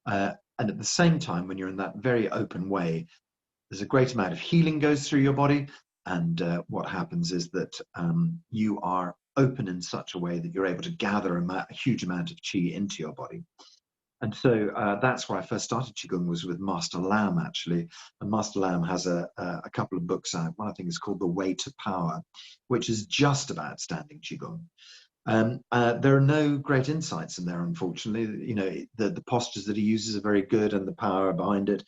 And at the same time, when you're in that very open way, there's a great amount of healing goes through your body. And what happens is that you are open in such a way that you're able to gather a huge amount of Qi into your body. And so that's where I first started Qigong, was with Master Lam, actually. And Master Lam has a couple of books out. One I think is called The Way to Power, which is just about standing Qigong. There are no great insights in there, unfortunately. You know, the postures that he uses are very good and the power behind it,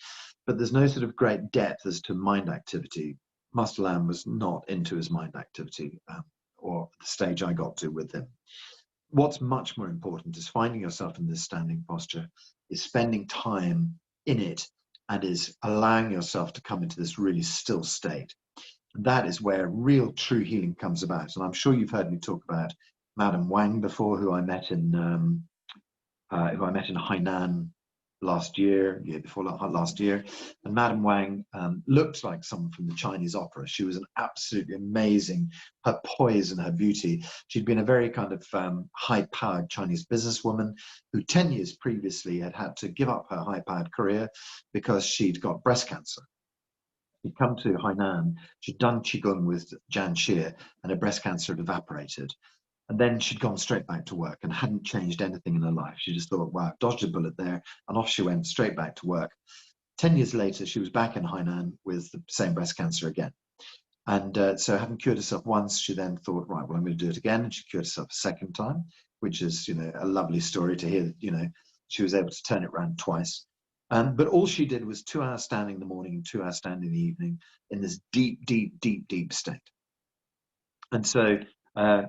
but there's no sort of great depth as to mind activity. Master Lam was not into his mind activity, or the stage I got to with him. What's much more important is finding yourself in this standing posture, is spending time in it, and is allowing yourself to come into this really still state. And that is where real true healing comes about. And I'm sure you've heard me talk about Madame Wang before, who I met in Hainan year before last year. And Madame Wang looked like someone from the Chinese opera. She was an absolutely amazing, her poise and her beauty. She'd been a very kind of high-powered Chinese businesswoman who 10 years previously had to give up her high-powered career because she'd got breast cancer. She'd come to Hainan, she'd done Qigong with Jan Xie, and her breast cancer had evaporated. And then she'd gone straight back to work and hadn't changed anything in her life. She just thought, wow, dodged a bullet there. And off she went straight back to work. 10 years later, she was back in Hainan with the same breast cancer again. And so having cured herself once, she then thought, right, well, I'm going to do it again. And she cured herself a second time, which is, you know, a lovely story to hear that, you know, she was able to turn it around twice. But all she did was 2 hours standing in the morning and 2 hours standing in the evening in this deep, deep, deep, deep state. And so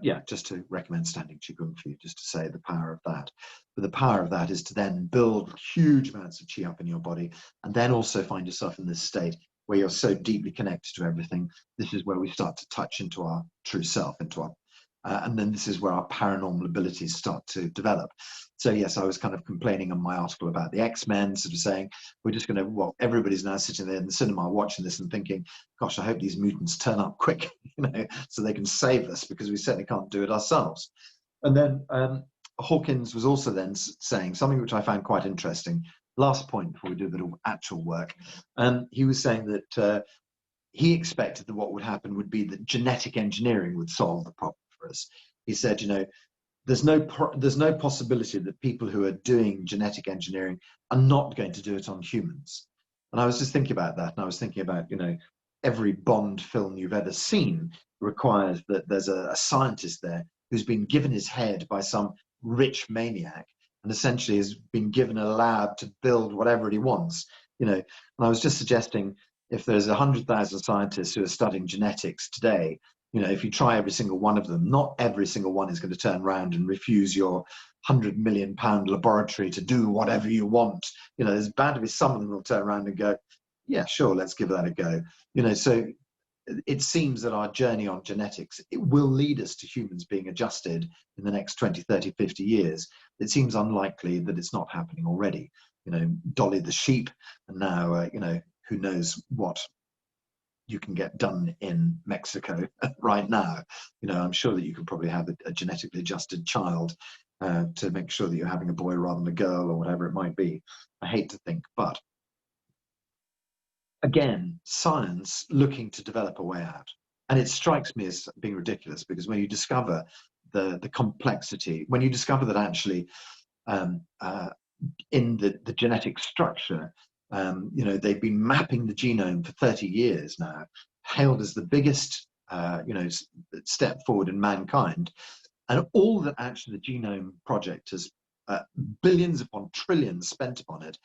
yeah, just to recommend standing Qigong for you, just to say the power of that. But the power of that is to then build huge amounts of Qi up in your body, and then also find yourself in this state where you're so deeply connected to everything. This is where we start to touch into our true self, into our, and then this is where our paranormal abilities start to develop. So yes, I was kind of complaining on my article about the X-Men, sort of saying, we're just going to, well, everybody's now sitting there in the cinema watching this and thinking, gosh, I hope these mutants turn up quick, you know, so they can save us, because we certainly can't do it ourselves. And then Hawkins was also then saying something which I found quite interesting. Last point before we do a bit of actual work. He was saying that he expected that what would happen would be that genetic engineering would solve the problem for us. He said, you know, there's no possibility that people who are doing genetic engineering are not going to do it on humans. And I was just thinking about that, and I was thinking about, you know, every Bond film you've ever seen requires that there's a scientist there who's been given his head by some rich maniac and essentially has been given a lab to build whatever he wants, you know. And I was just suggesting, if there's 100,000 scientists who are studying genetics today, you know, if you try every single one of them, not every single one is going to turn around and refuse your £100 million laboratory to do whatever you want. You know, there's bound to be some of them will turn around and go, yeah, sure, let's give that a go. You know, so it seems that our journey on genetics, it will lead us to humans being adjusted in the next 20, 30, 50 years. It seems unlikely that it's not happening already. You know, Dolly the sheep, and now, you know, who knows what you can get done in Mexico right now. You know, I'm sure that you can probably have a genetically adjusted child to make sure that you're having a boy rather than a girl, or whatever it might be. I hate to think, but again, science looking to develop a way out. And it strikes me as being ridiculous, because when you discover the complexity, when you discover that actually in the genetic structure, you know, they've been mapping the genome for 30 years now, hailed as the biggest step forward in mankind. And all that actually the Genome Project has billions upon trillions spent upon it,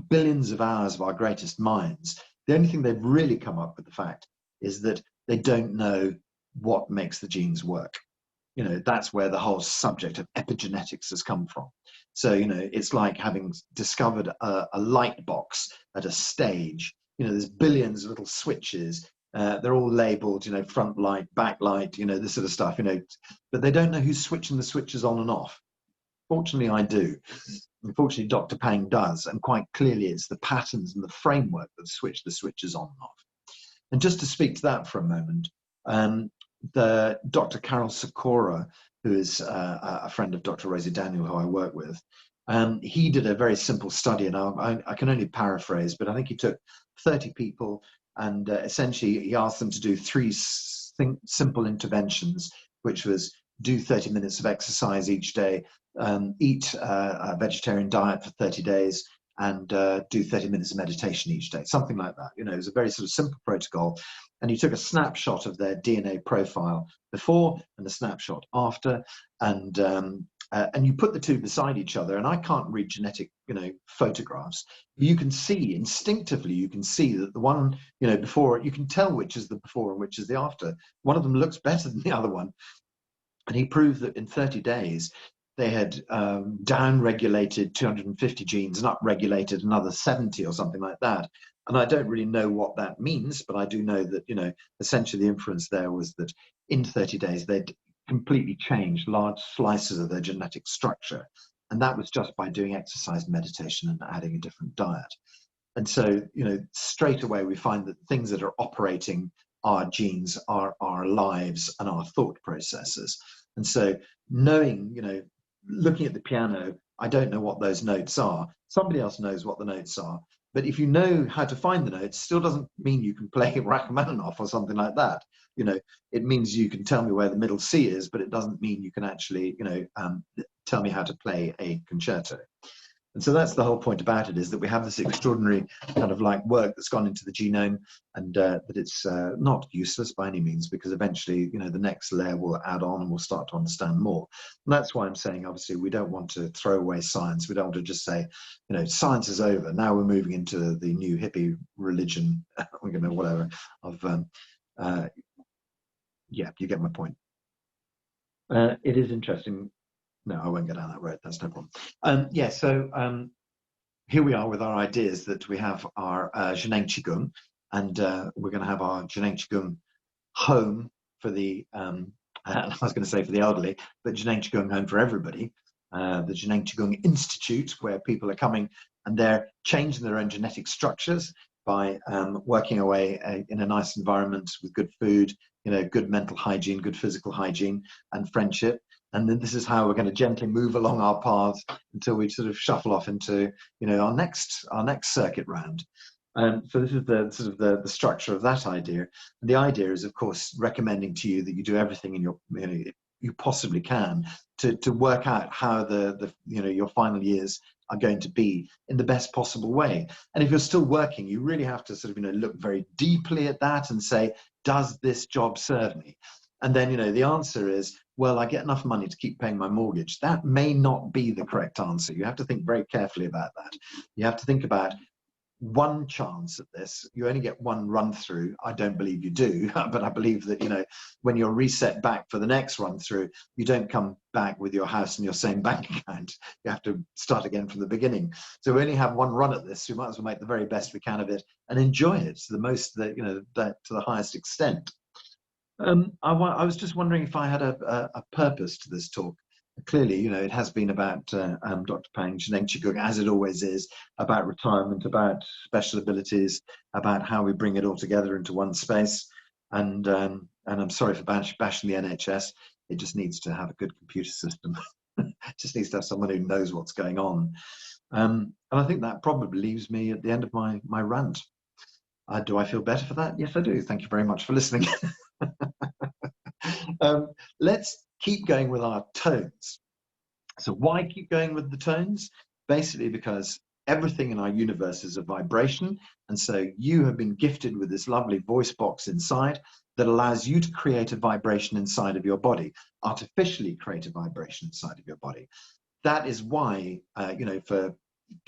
billions of hours of our greatest minds. The only thing they've really come up with the fact is that they don't know what makes the genes work. That's where the whole subject of epigenetics has come from. So, it's like having discovered a light box at a stage. There's billions of little switches. They're all labeled, front light, back light, this sort of stuff, but they don't know who's switching the switches on and off. Fortunately, I do. Unfortunately, Dr. Pang does. And quite clearly, it's the patterns and the framework that switch the switches on and off. And just to speak to that for a moment, the Dr. Carol Sikora, who is a friend of Dr. Rosie Daniel, who I work with, he did a very simple study, and I can only paraphrase, but I think he took 30 people and essentially he asked them to do 3 simple interventions, which was do 30 minutes of exercise each day, eat a vegetarian diet for 30 days, and do 30 minutes of meditation each day, something like that. It was a very sort of simple protocol. And he took a snapshot of their DNA profile before and a snapshot after, and you put the two beside each other. And I can't read genetic, photographs. You can see instinctively, you can see that the one, before, you can tell which is the before and which is the after. One of them looks better than the other one. And he proved that in 30 days, they had down-regulated 250 genes and up-regulated another 70 or something like that. And I don't really know what that means, but I do know that, essentially the inference there was that in 30 days, they'd completely changed large slices of their genetic structure. And that was just by doing exercise, meditation, and adding a different diet. And so, straight away, we find that things that are operating our genes are our lives and our thought processes. And so knowing, looking at the piano, I don't know what those notes are. Somebody else knows what the notes are. But if you know how to find the notes, still doesn't mean you can play Rachmaninoff or something like that. It means you can tell me where the middle C is, but it doesn't mean you can actually, tell me how to play a concerto. And so that's the whole point about it, is that we have this extraordinary kind of like work that's gone into the genome, and that it's not useless by any means, because eventually, the next layer will add on and we'll start to understand more. And that's why I'm saying, obviously, we don't want to throw away science. We don't want to just say, science is over. Now we're moving into the new hippie religion, whatever, of, yeah, you get my point. It is interesting. No, I won't go down that road. That's no problem. So here we are with our ideas that we have our Zheneng Qigong, and we're going to have our Zheneng Qigong home for the, I was going to say for the elderly, but Zheneng Qigong home for everybody. The Zheneng Qigong Institute, where people are coming and they're changing their own genetic structures by working away in a nice environment with good food, good mental hygiene, good physical hygiene, and friendship. And then this is how we're going to gently move along our paths until we sort of shuffle off into, our next circuit round. So this is the sort of the structure of that idea. And the idea is, of course, recommending to you that you do everything in your, you possibly can to work out how the your final years are going to be in the best possible way. And if you're still working, you really have to sort of look very deeply at that and say, does this job serve me? And then the answer is, well, I get enough money to keep paying my mortgage. That may not be the correct answer. You have to think very carefully about that. You have to think about one chance at this. You only get one run through. I don't believe you do, but I believe that, when you're reset back for the next run through, you don't come back with your house and your same bank account. You have to start again from the beginning. So we only have one run at this. We might as well make the very best we can of it and enjoy it to the most, that to the highest extent. I was just wondering if I had a purpose to this talk. Clearly, it has been about Dr. Pang, Zheneng Qigong, as it always is, about retirement, about special abilities, about how we bring it all together into one space. And I'm sorry for bashing the NHS. It just needs to have a good computer system. It just needs to have someone who knows what's going on. And I think that probably leaves me at the end of my rant. Do I feel better for that? Yes, I do. Thank you very much for listening. Let's keep going with our tones. So why keep going with the tones? Basically because everything in our universe is a vibration, and so you have been gifted with this lovely voice box inside that allows you to create a vibration inside of your body, artificially create a vibration inside of your body. That is why, you know, for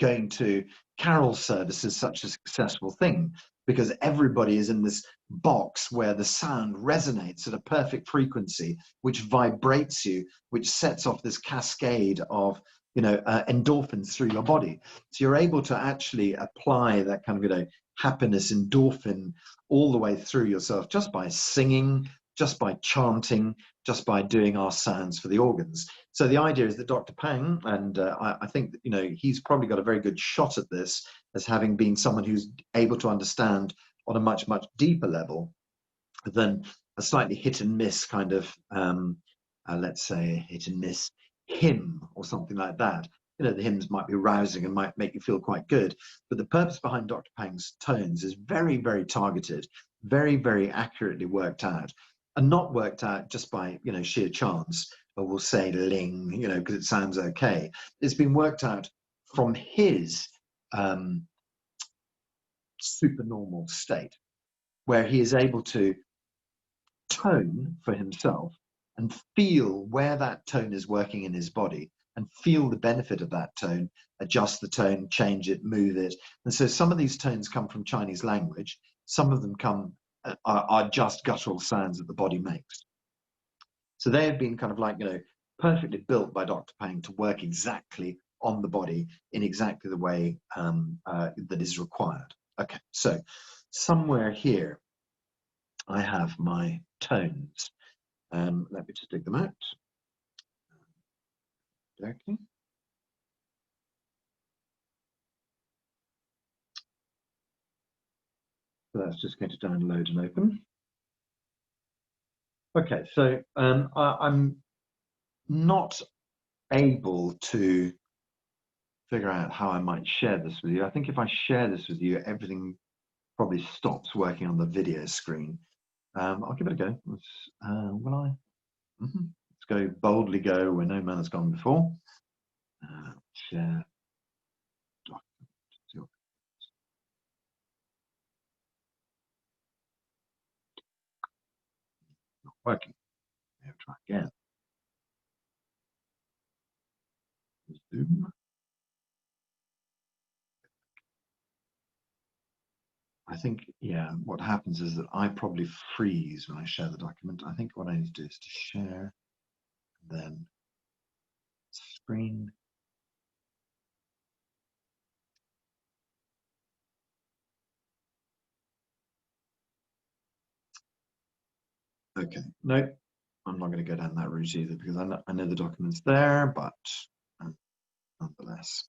going to carol service is such a successful thing, because everybody is in this box where the sound resonates at a perfect frequency, which vibrates you, which sets off this cascade of, you know, endorphins through your body. So you're able to actually apply that kind of, you know, happiness endorphin all the way through yourself just by singing, just by chanting, just by doing our sounds for the organs. So the idea is that Dr. Pang, and I think that, you know, he's probably got a very good shot at this as having been someone who's able to understand on a much, much deeper level than a slightly hit and miss kind of, let's say, hit and miss hymn or something like that. You know, the hymns might be rousing and might make you feel quite good, but the purpose behind Dr. Pang's tones is very, very targeted, very, very accurately worked out, and not worked out just by, you know, sheer chance, or we'll say ling, you know, because it sounds okay. It's been worked out from his supernormal state, where he is able to tone for himself and feel where that tone is working in his body and feel the benefit of that tone, adjust the tone, change it, move it. And so some of these tones come from Chinese language. Some of them come are just guttural sounds that the body makes. So they have been kind of like, you know, perfectly built by Dr. Pang to work exactly on the body in exactly the way that is required. Okay, so somewhere here I have my tones. Let me just dig them out. Okay. So that's just going to download and open. Okay, so I'm not able to figure out how I might share this with you. I think if I share this with you, everything probably stops working on the video screen. I'll give it a go. Will I? Let's go boldly go where no man has gone before. Share document. Not working. I'll try again. Zoom. I think, yeah, what happens is that I probably freeze when I share the document. I think what I need to do is to share, then screen. Okay, no, I'm not going to go down that route either because I know the document's there, but nonetheless.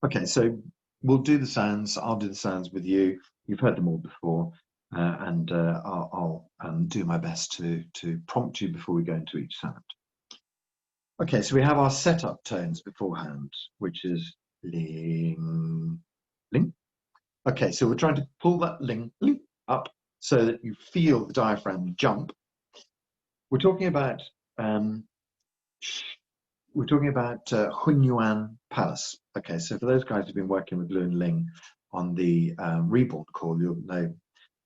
Okay, so we'll do the sounds. I'll do the sounds with you. You've heard them all before, and I'll do my best to prompt you before we go into each sound. Okay, so we have our setup tones beforehand, which is ling, ling. Okay, so we're trying to pull that ling, ling up so that you feel the diaphragm jump. We're talking about Hunyuan Palace. Okay, so for those guys who've been working with Lun Ling on the Reborn call, you'll know there's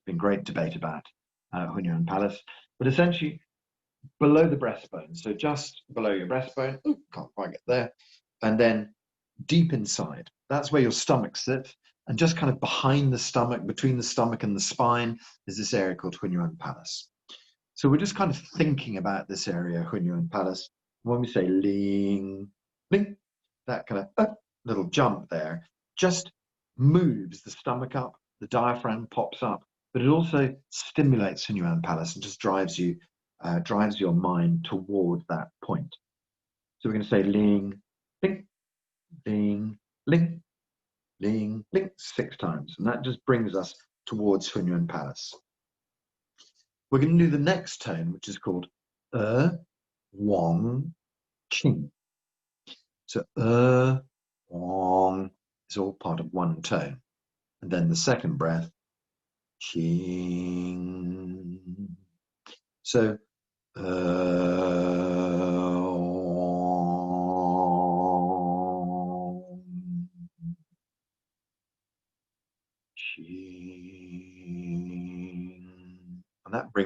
been great debate about Hunyuan Palace, but essentially below the breastbone, so just below your breastbone, can't quite get there, and then deep inside, that's where your stomach sits, and just kind of behind the stomach, between the stomach and the spine, is this area called Hunyuan Palace. So we're just kind of thinking about this area, Hunyuan Palace. When we say ling, ling, that kind of little jump there just moves the stomach up, the diaphragm pops up, but it also stimulates Hunyuan Palace and just drives your mind toward that point. So we're going to say ling, ling, ling, ling, ling, ling 6 times, and that just brings us towards Hunyuan Palace. We're going to do the next tone, which is called Wong, Qing. So Wong is all part of one tone. And then the second breath, Qing. So Qing.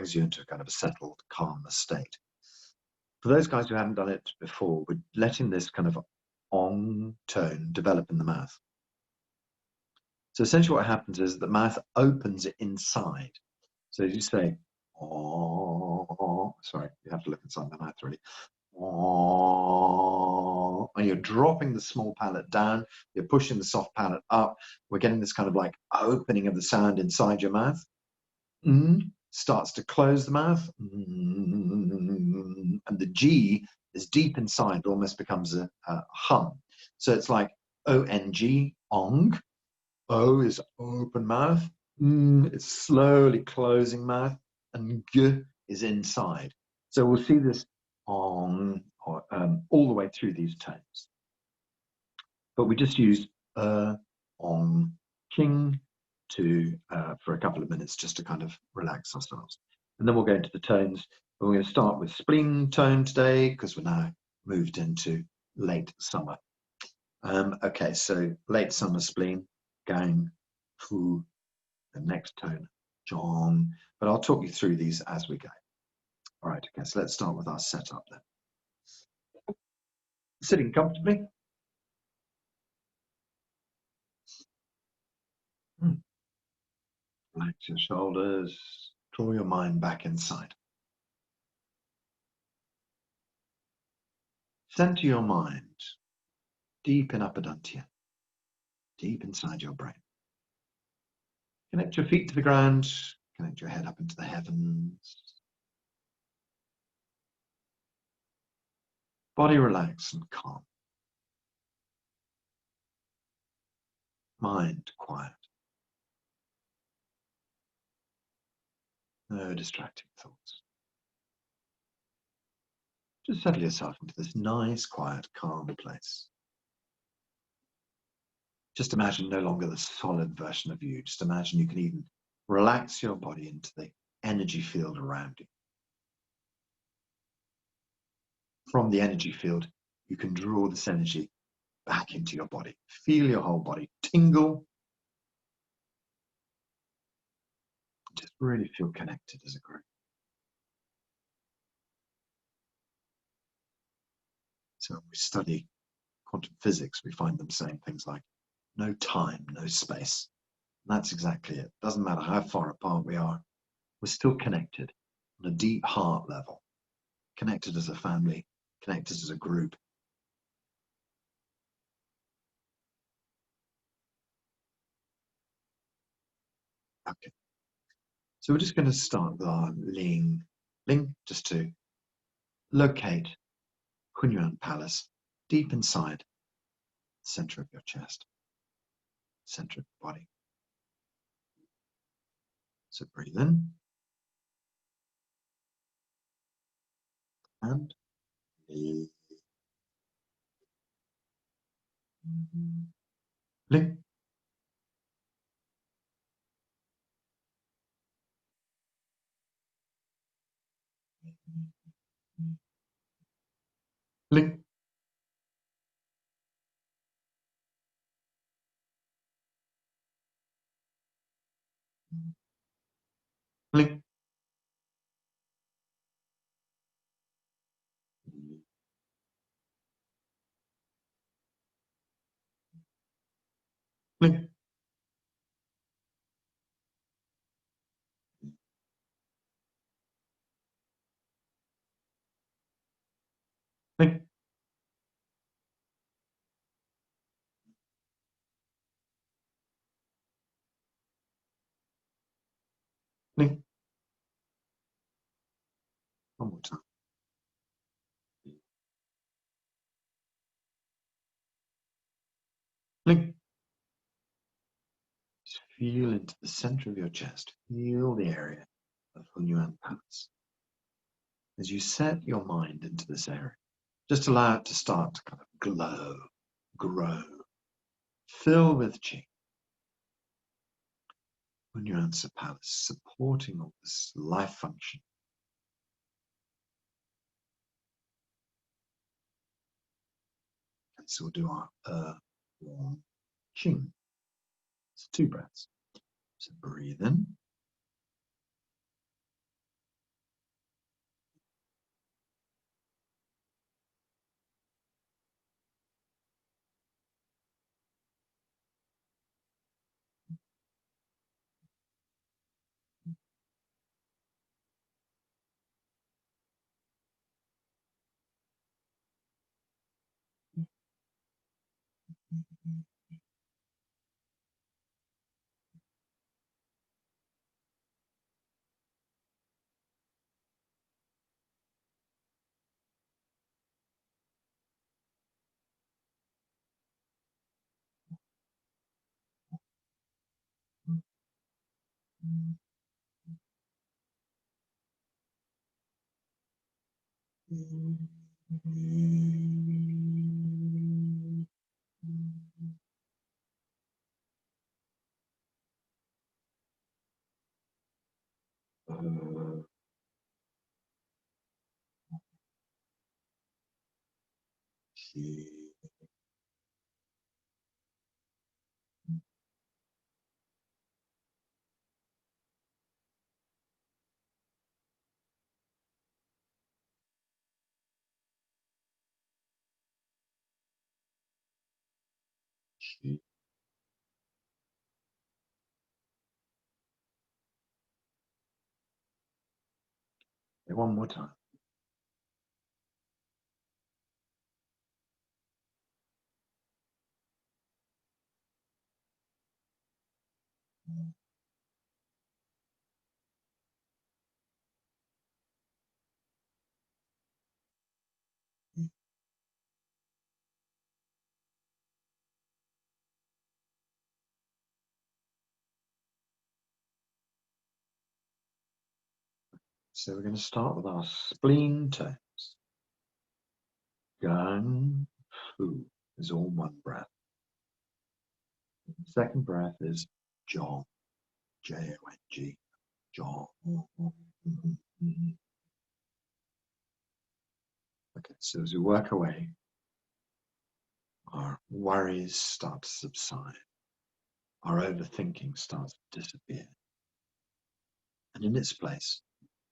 brings you into a kind of a settled, calmer state. For those guys who haven't done it before, we're letting this kind of ong tone develop in the mouth. So essentially what happens is the mouth opens inside. So as you say, oh, sorry, you have to look inside the mouth really. Oh, and you're dropping the small palate down, you're pushing the soft palate up. We're getting this kind of like opening of the sound inside your mouth. Starts to close the mouth. And the G is deep inside, it almost becomes a hum. So it's like O-N-G, ong. O is open mouth. It's slowly closing mouth. And G is inside. So we'll see this ong all the way through these tones. But we just use ong, king to for a couple of minutes just to kind of relax ourselves. And then we'll go into the tones. We're going to start with spleen tone today because we're now moved into late summer. Okay, so late summer spleen, gang, fu, the next tone, jong. But I'll talk you through these as we go. All right, okay, so let's start with our setup then. Sitting comfortably. Relax your shoulders, draw your mind back inside. Center your mind deep in Upper Dantian, deep inside your brain. Connect your feet to the ground, connect your head up into the heavens. Body relaxed and calm. Mind quiet. No distracting thoughts. Just settle yourself into this nice, quiet, calm place. Just imagine no longer the solid version of you. Just imagine you can even relax your body into the energy field around you. From the energy field, you can draw this energy back into your body. Feel your whole body tingle. Just really feel connected as a group. So when we study quantum physics, we find them saying things like, no time, no space. And that's exactly it. Doesn't matter how far apart we are, we're still connected on a deep heart level, connected as a family, connected as a group. Okay. So we're just going to start with our Ling, just to locate Hunyuan Palace deep inside the center of your chest, center of the body. So breathe in and Ling. Ling. Ling. Ling. Ling. Ling. Ling. One more time. Ling. Just feel into the center of your chest. Feel the area of Hunyuan Palace. As you set your mind into this area, just allow it to start to kind of glow, grow, fill with chi. Hunyuan Palace supporting all this life function. Okay, so we'll do our warm ching. It's 2 breaths. So breathe in. One more time. So we're going to start with our spleen tones. Gang, fu is all one breath. Second breath is jong, Jong, jong. Okay, so as we work away, our worries start to subside. Our overthinking starts to disappear. And in its place,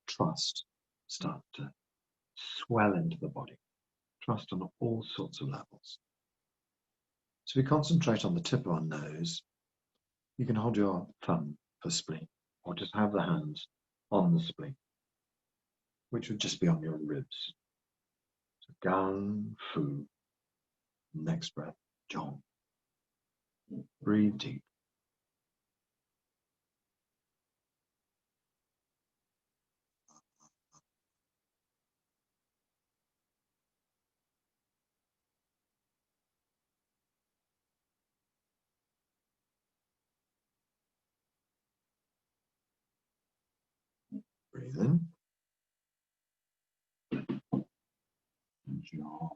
trust starts to swell into the body. Trust on all sorts of levels. So we concentrate on the tip of our nose. You can hold your thumb for spleen, or just have the hands on the spleen, which would just be on your ribs. So gang, fu. Next breath, jong. Breathe deep. Breathe in. Jong.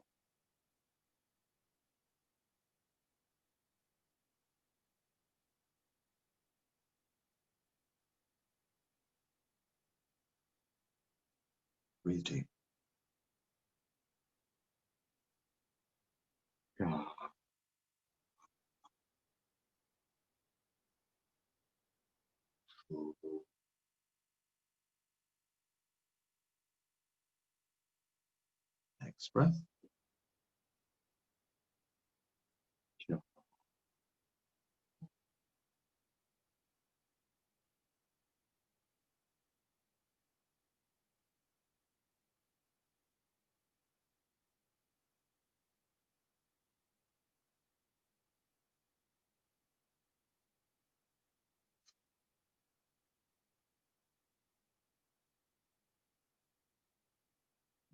Breathe deep. Gang. Fu. Next breath. Jong.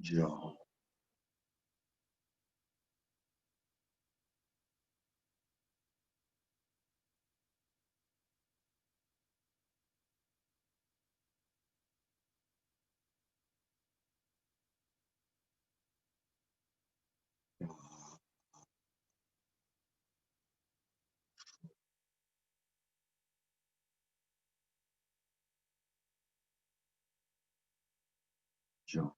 Jong. Jong.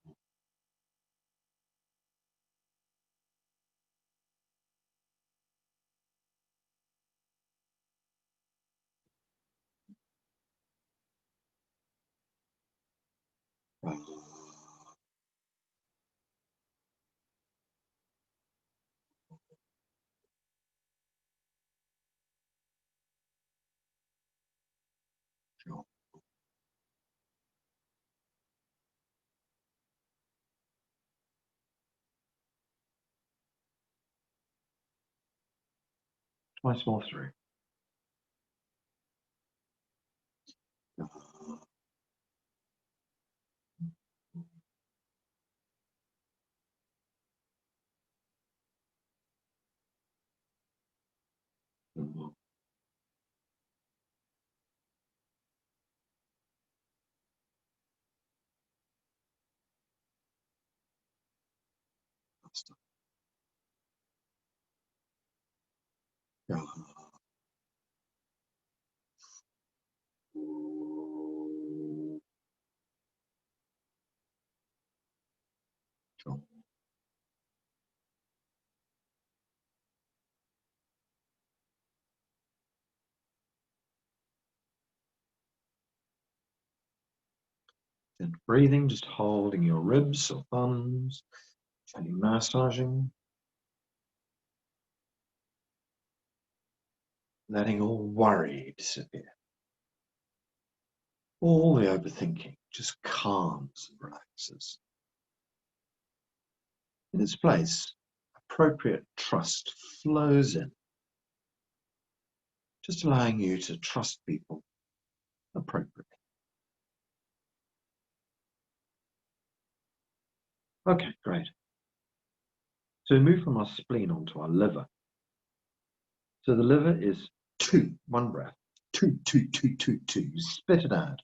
Jong. Twice more through. Then breathing, just holding your ribs or thumbs, gently massaging, letting all worry disappear. All the overthinking just calms and relaxes. In its place, appropriate trust flows in, just allowing you to trust people appropriately. Okay, great. So we move from our spleen onto our liver. So the liver is one breath, two. You spit it out.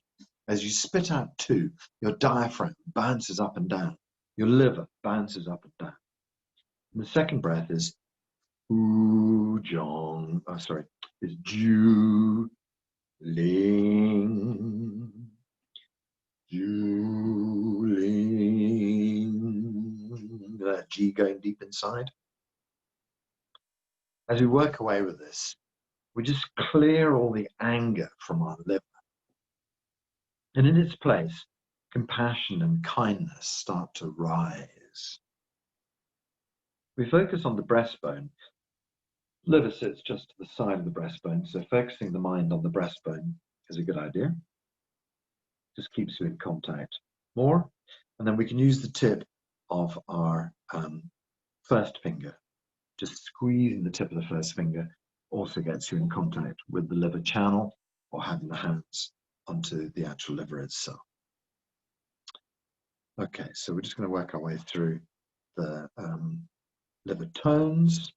As you spit out two, your diaphragm bounces up and down. Your liver bounces up and down. And the second breath is is Ju Ling. That G going deep inside. As we work away with this, we just clear all the anger from our liver. And in its place, compassion and kindness start to rise. We focus on the breastbone. Liver sits just to the side of the breastbone, so focusing the mind on the breastbone is a good idea. Just keeps you in contact more. And then we can use the tip of our first finger. Just squeezing the tip of the first finger also gets you in contact with the liver channel, or having the hands onto the actual liver itself. Okay, so we're just going to work our way through the liver tones.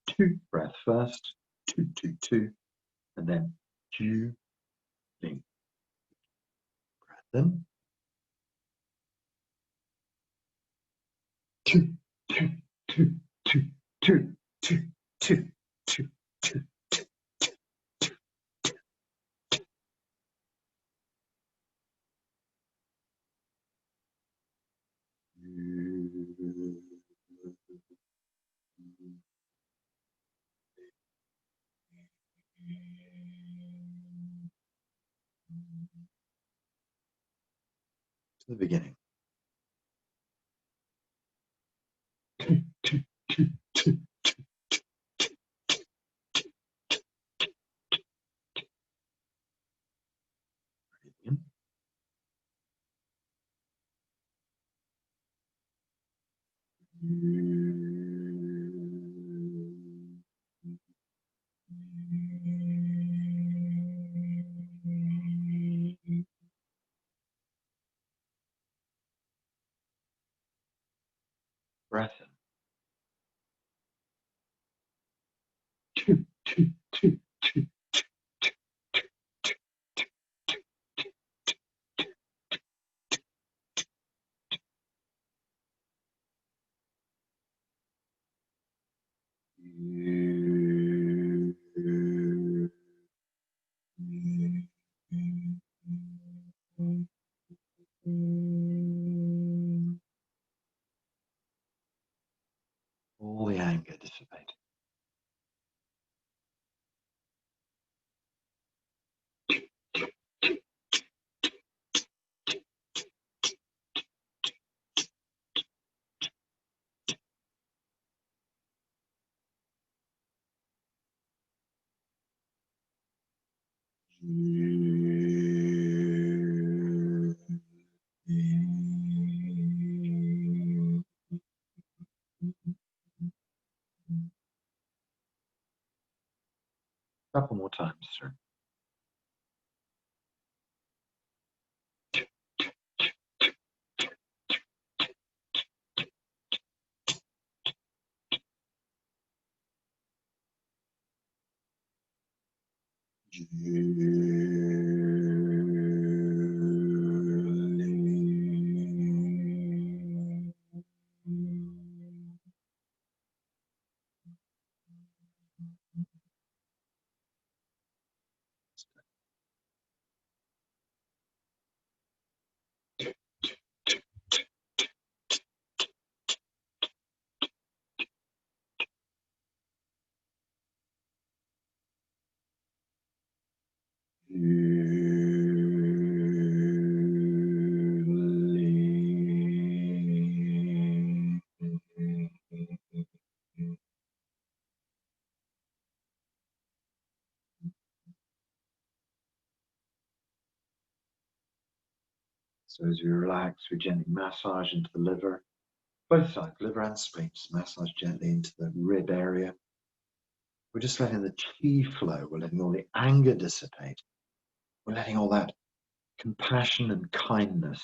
Two, breath first, two, and then Ju Ling. Breath in. Two. To the beginning. Breath in. All the anger dissipate. couple more times through. So as we relax, we gently massage into the liver, both sides, liver and spleen, just massage gently into the rib area. We're just letting the chi flow, we're letting all the anger dissipate. We're letting all that compassion and kindness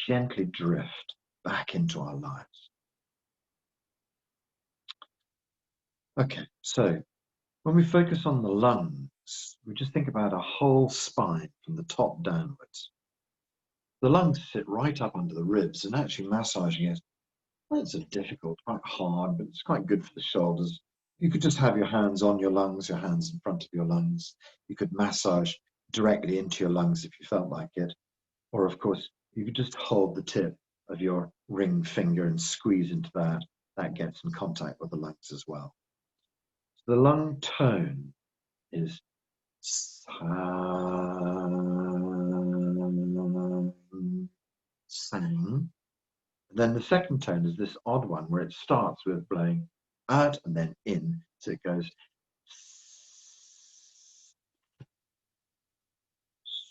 gently drift back into our lives. Okay, so when we focus on the lungs, we just think about a whole spine from the top downwards. The lungs sit right up under the ribs, and actually massaging it, well, it's difficult, quite hard, but it's quite good for the shoulders. You could just have your hands on your lungs, your hands in front of your lungs. You could massage directly into your lungs if you felt like it. Or, of course, you could just hold the tip of your ring finger and squeeze into that. That gets in contact with the lungs as well. So the lung tone is sang. Then the second tone is this odd one where it starts with blowing out and then in. So it goes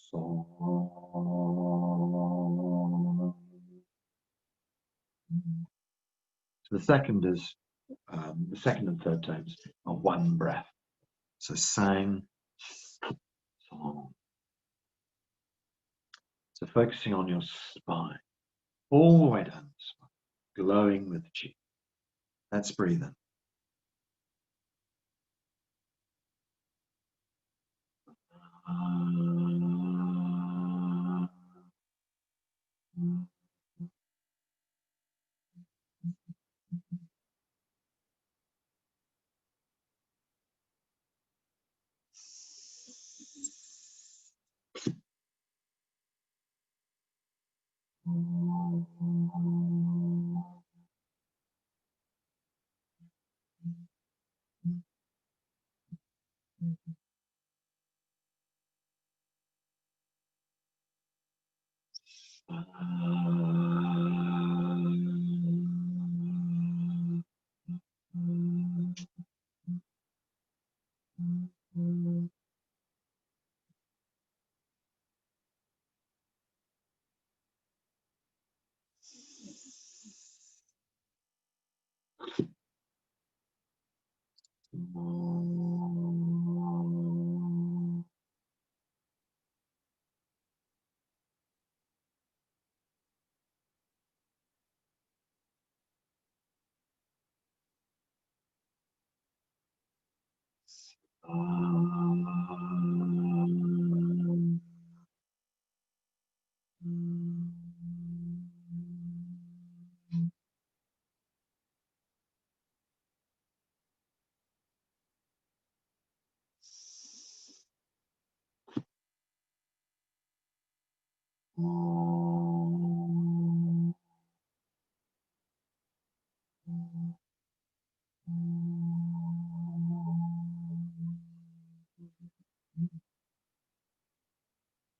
so. So the second is the second and third tones are one breath. So sang, song. So focusing on your spine, all the way down the spine, glowing with chi. Let's breathe in.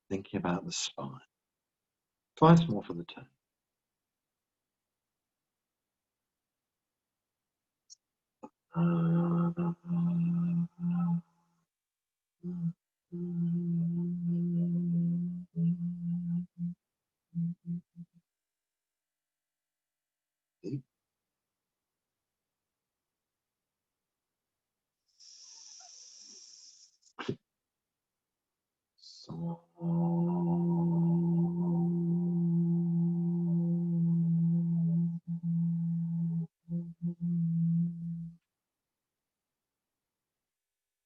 Thinking about the spine. Twice more for the tone. Deep.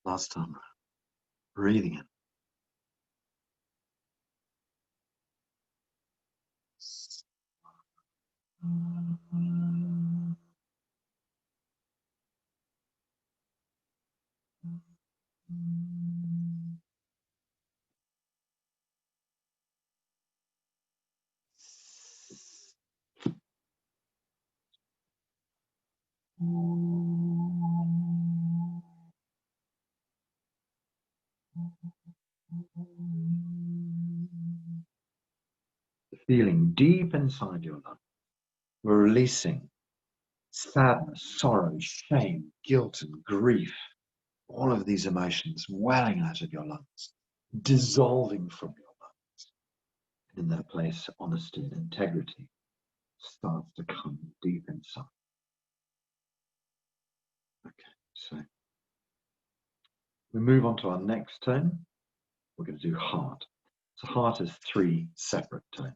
Last time around. Breathing in. Feeling deep inside your lungs. We're releasing sadness, sorrow, shame, guilt, and grief. All of these emotions welling out of your lungs, dissolving from your lungs. And in that place, honesty and integrity starts to come deep inside. Okay, so we move on to our next tone. We're going to do heart. So heart is 3 separate tones.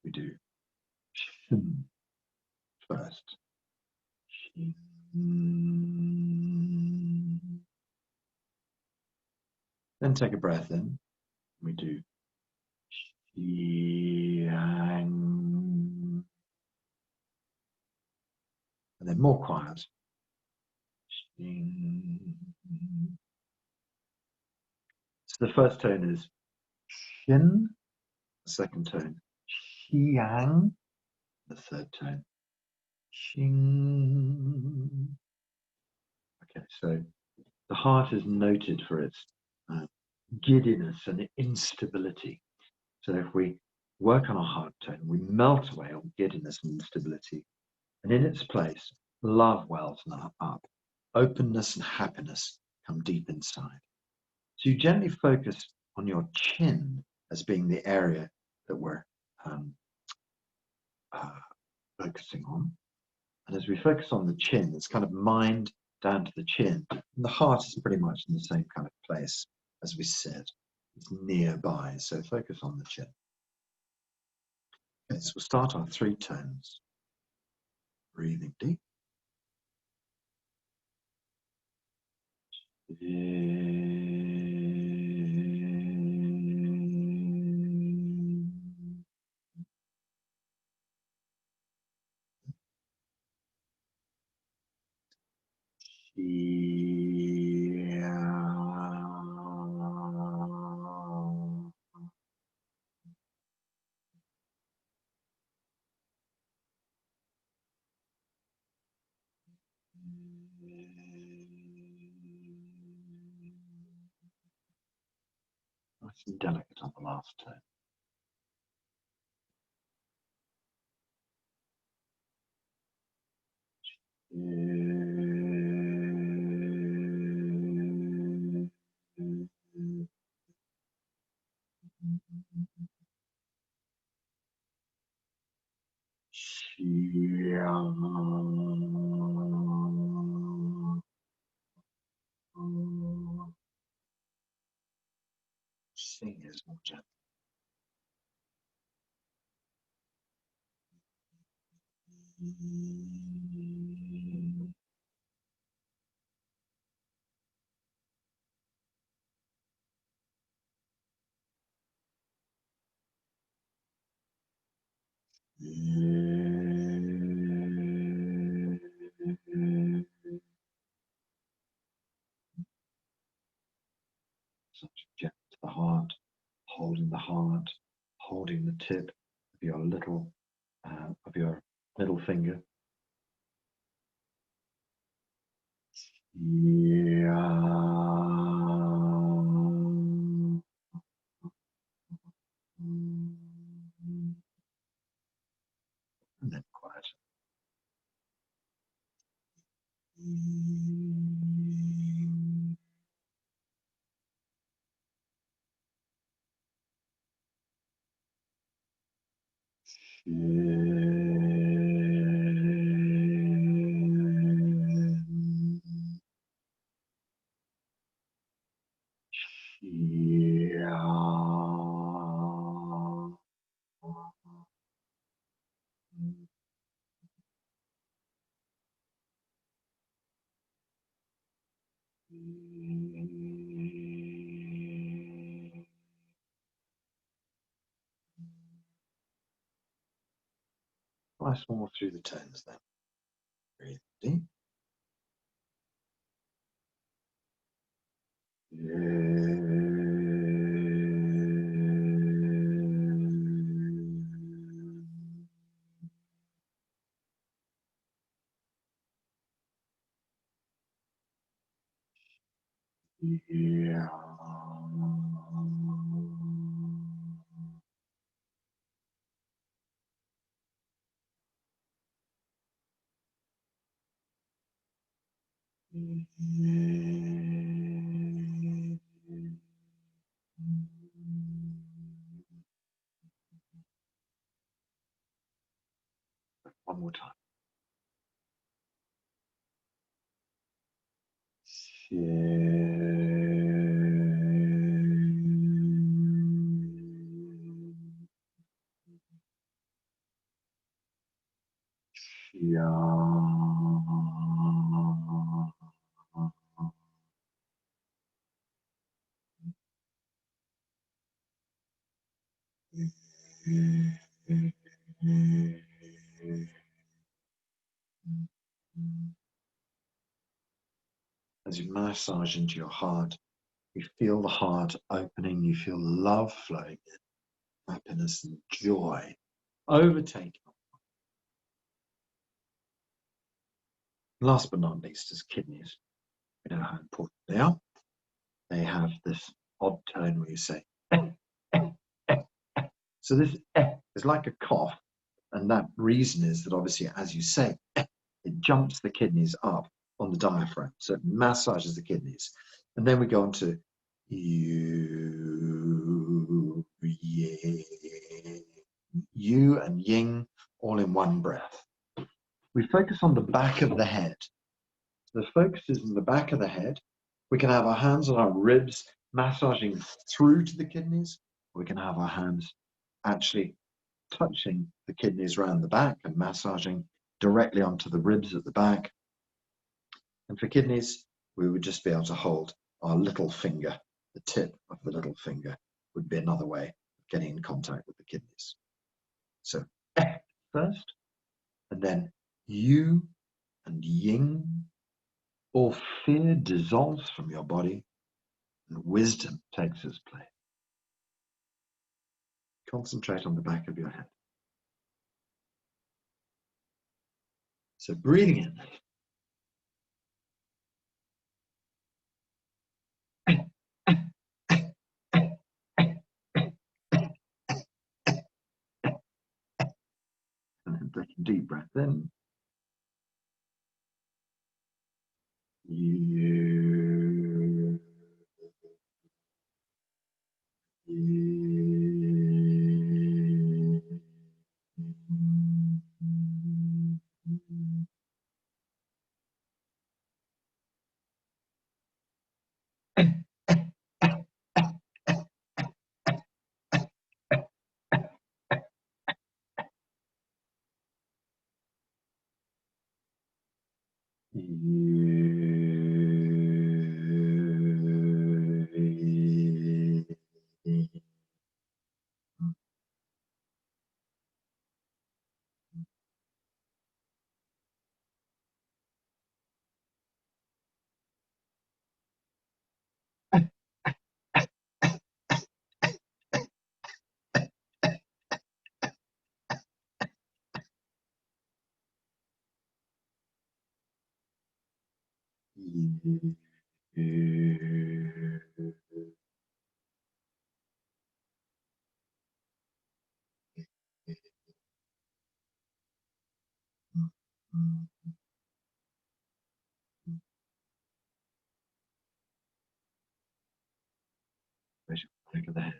We do shin first. Shin. Then take a breath in. We do yang. And then more quiet. Shin. So the first tone is shin. The second tone, xiang. The third tone, xing. Okay, so the heart is noted for its giddiness and instability. So if we work on our heart tone, we melt away all giddiness and instability. And in its place, love wells up. Openness and happiness come deep inside. So you gently focus on your chin as being the area that we're focusing on. And as we focus on the chin, it's kind of mind down to the chin. And the heart is pretty much in the same kind of place as we sit. It's nearby, so focus on the chin. Okay, so we'll start our 3 tones. Breathing deep. Nice and delicate on the last tone. Sing is more gentle. Subject to the heart, holding the tip of your middle finger. And then quiet. Twice more through the tones then. Breathe deep. Yeah. One more time. As you massage into your heart, you feel the heart opening, you feel love flowing in, happiness and joy overtaking. Last but not least is kidneys. We know how important they are. They have this odd tone where you say, eh, eh, eh, eh. So this is like a cough, and that reason is that obviously as you say, it jumps the kidneys up on the diaphragm, so it massages the kidneys. And then we go on to you, you and ying all in one breath. We focus on the back of the head. The focus is in the back of the head. We can have our hands on our ribs, massaging through to the kidneys. We can have our hands actually touching the kidneys around the back and massaging directly onto the ribs at the back. And for kidneys, we would just be able to hold our little finger, the tip of the little finger would be another way of getting in contact with the kidneys. So first, and then you and ying. All fear dissolves from your body and wisdom takes its place. Concentrate on the back of your head. So breathing in. And then take a deep breath in. You. Raise your back of the head.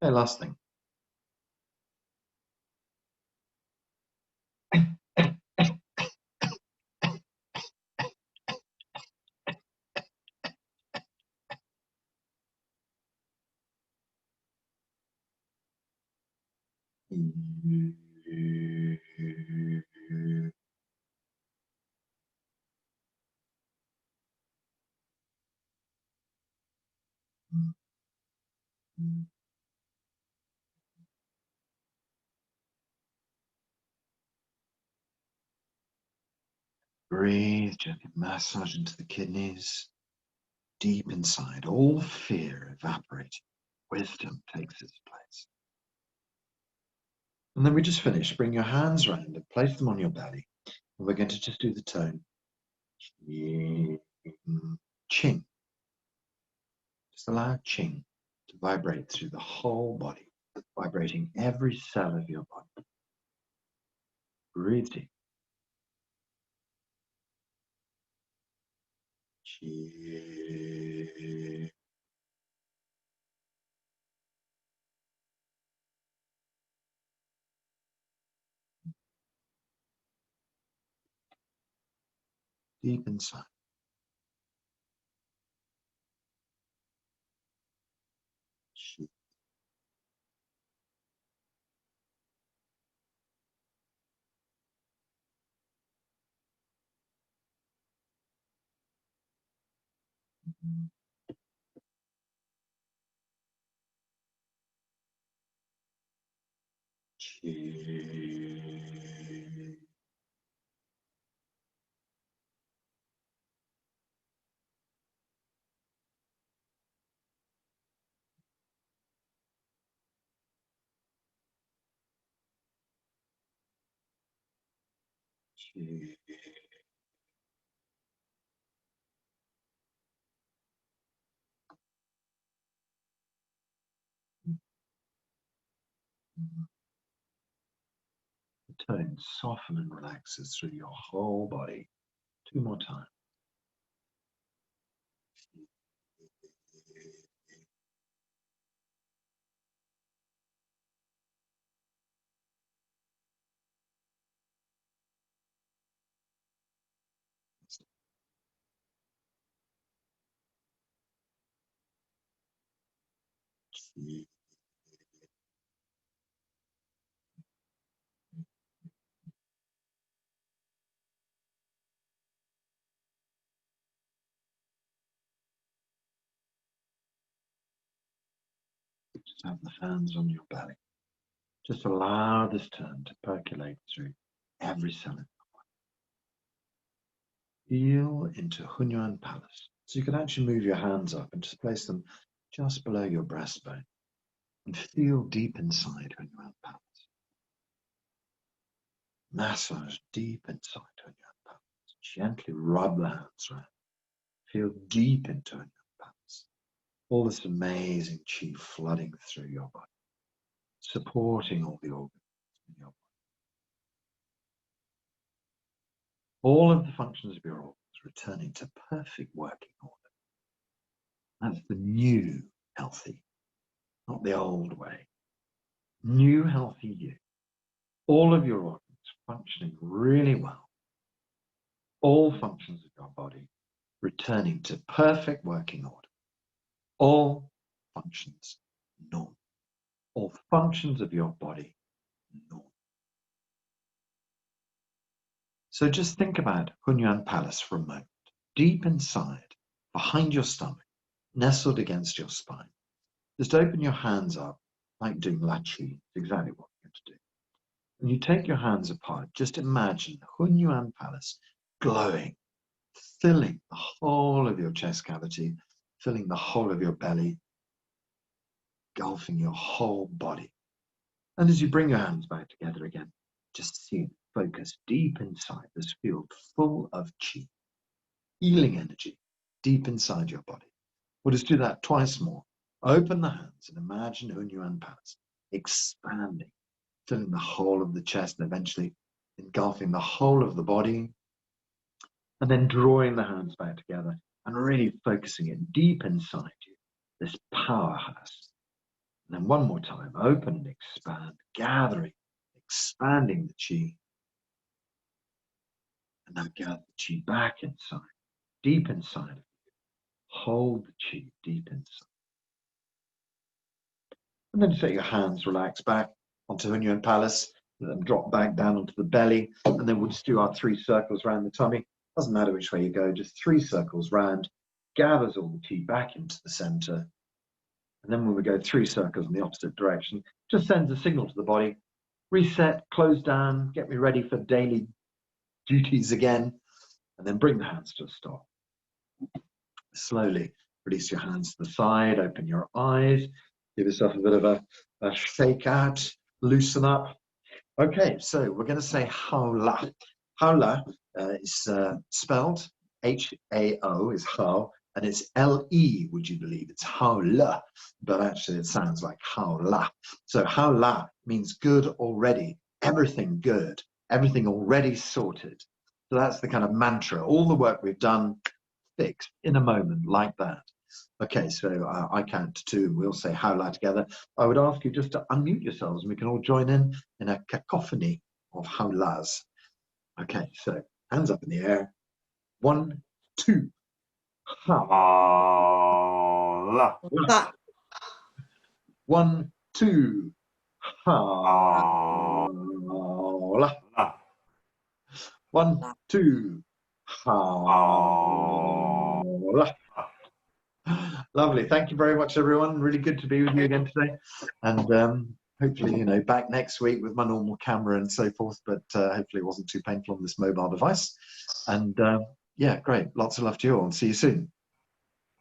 Okay, last thing. Breathe, gently massage into the kidneys. Deep inside, all fear evaporating. Wisdom takes its place. And then we just finish. Bring your hands round and place them on your belly. And we're going to just do the tone. Ching. Just allow ching to vibrate through the whole body, vibrating every cell of your body. Breathe deep. Ching. Deep inside. Ching. Ching. Ching. The tone softens and relaxes through your whole body. 2 more times. Just have the hands on your belly. Just allow this tone to percolate through every cell. Feel into Hunyuan Palace. So you can actually move your hands up and just place them just below your breastbone. And feel deep inside Hunyuan Palace. Massage deep inside Hunyuan Palace. Gently rub the hands around. Feel deep into Hunyuan Palace. All this amazing chi flooding through your body, supporting all the organs in your body. All of the functions of your organs returning to perfect working order. That's the new healthy, not the old way. New healthy you. All of your organs functioning really well. All functions of your body returning to perfect working order. All functions normal. All functions of your body normal. So just think about Hunyuan Palace for a moment. Deep inside, behind your stomach, nestled against your spine. Just open your hands up like doing Lachi. Exactly what you're going to do. When you take your hands apart, just imagine Hunyuan Palace glowing, filling the whole of your chest cavity, filling the whole of your belly, engulfing your whole body. And as you bring your hands back together again, just see it focus deep inside this field full of chi, healing energy deep inside your body. We'll just do that twice more. Open the hands and imagine Hunyuan Palace expanding, filling the whole of the chest and eventually engulfing the whole of the body. And then drawing the hands back together and really focusing it deep inside you, this powerhouse. And then one more time, open and expand, gathering, expanding the chi. And now gather the chi back inside, deep inside of you. Hold the chi deep inside. And then just let your hands relax back onto Hunyuan Palace, let them drop back down onto the belly, and then we'll just do our 3 circles around the tummy. Doesn't matter which way you go, just 3 circles round, gathers all the chi back into the center. And then when we go 3 circles in the opposite direction, just sends a signal to the body, reset, close down, get me ready for daily duties again, and then bring the hands to a stop. Slowly release your hands to the side, open your eyes, give yourself a bit of a shake out, loosen up. Okay, so we're going to say Haola. Haola is spelled H-A-O is Hao, and it's L-E, would you believe? It's Haola, but actually it sounds like Haola. So Haola means good already, everything good, everything already sorted. So that's the kind of mantra. All the work we've done, fixed in a moment, like that. Okay, so I count to 2 and we'll say Haola together. I would ask you just to unmute yourselves and we can all join in a cacophony of Haolas. Okay, so hands up in the air. 1, 2. Haola. 1, 2. Haola. 1, 2. Haola. Lovely. Thank you very much, everyone. Really good to be with you again today. And hopefully, you know, back next week with my normal camera and so forth, but hopefully it wasn't too painful on this mobile device. And yeah, great. Lots of love to you all and see you soon.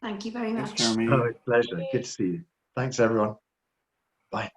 Thank you very much. Thanks, Jeremy. Oh, it's a pleasure. Good to see you. Thanks, everyone. Bye.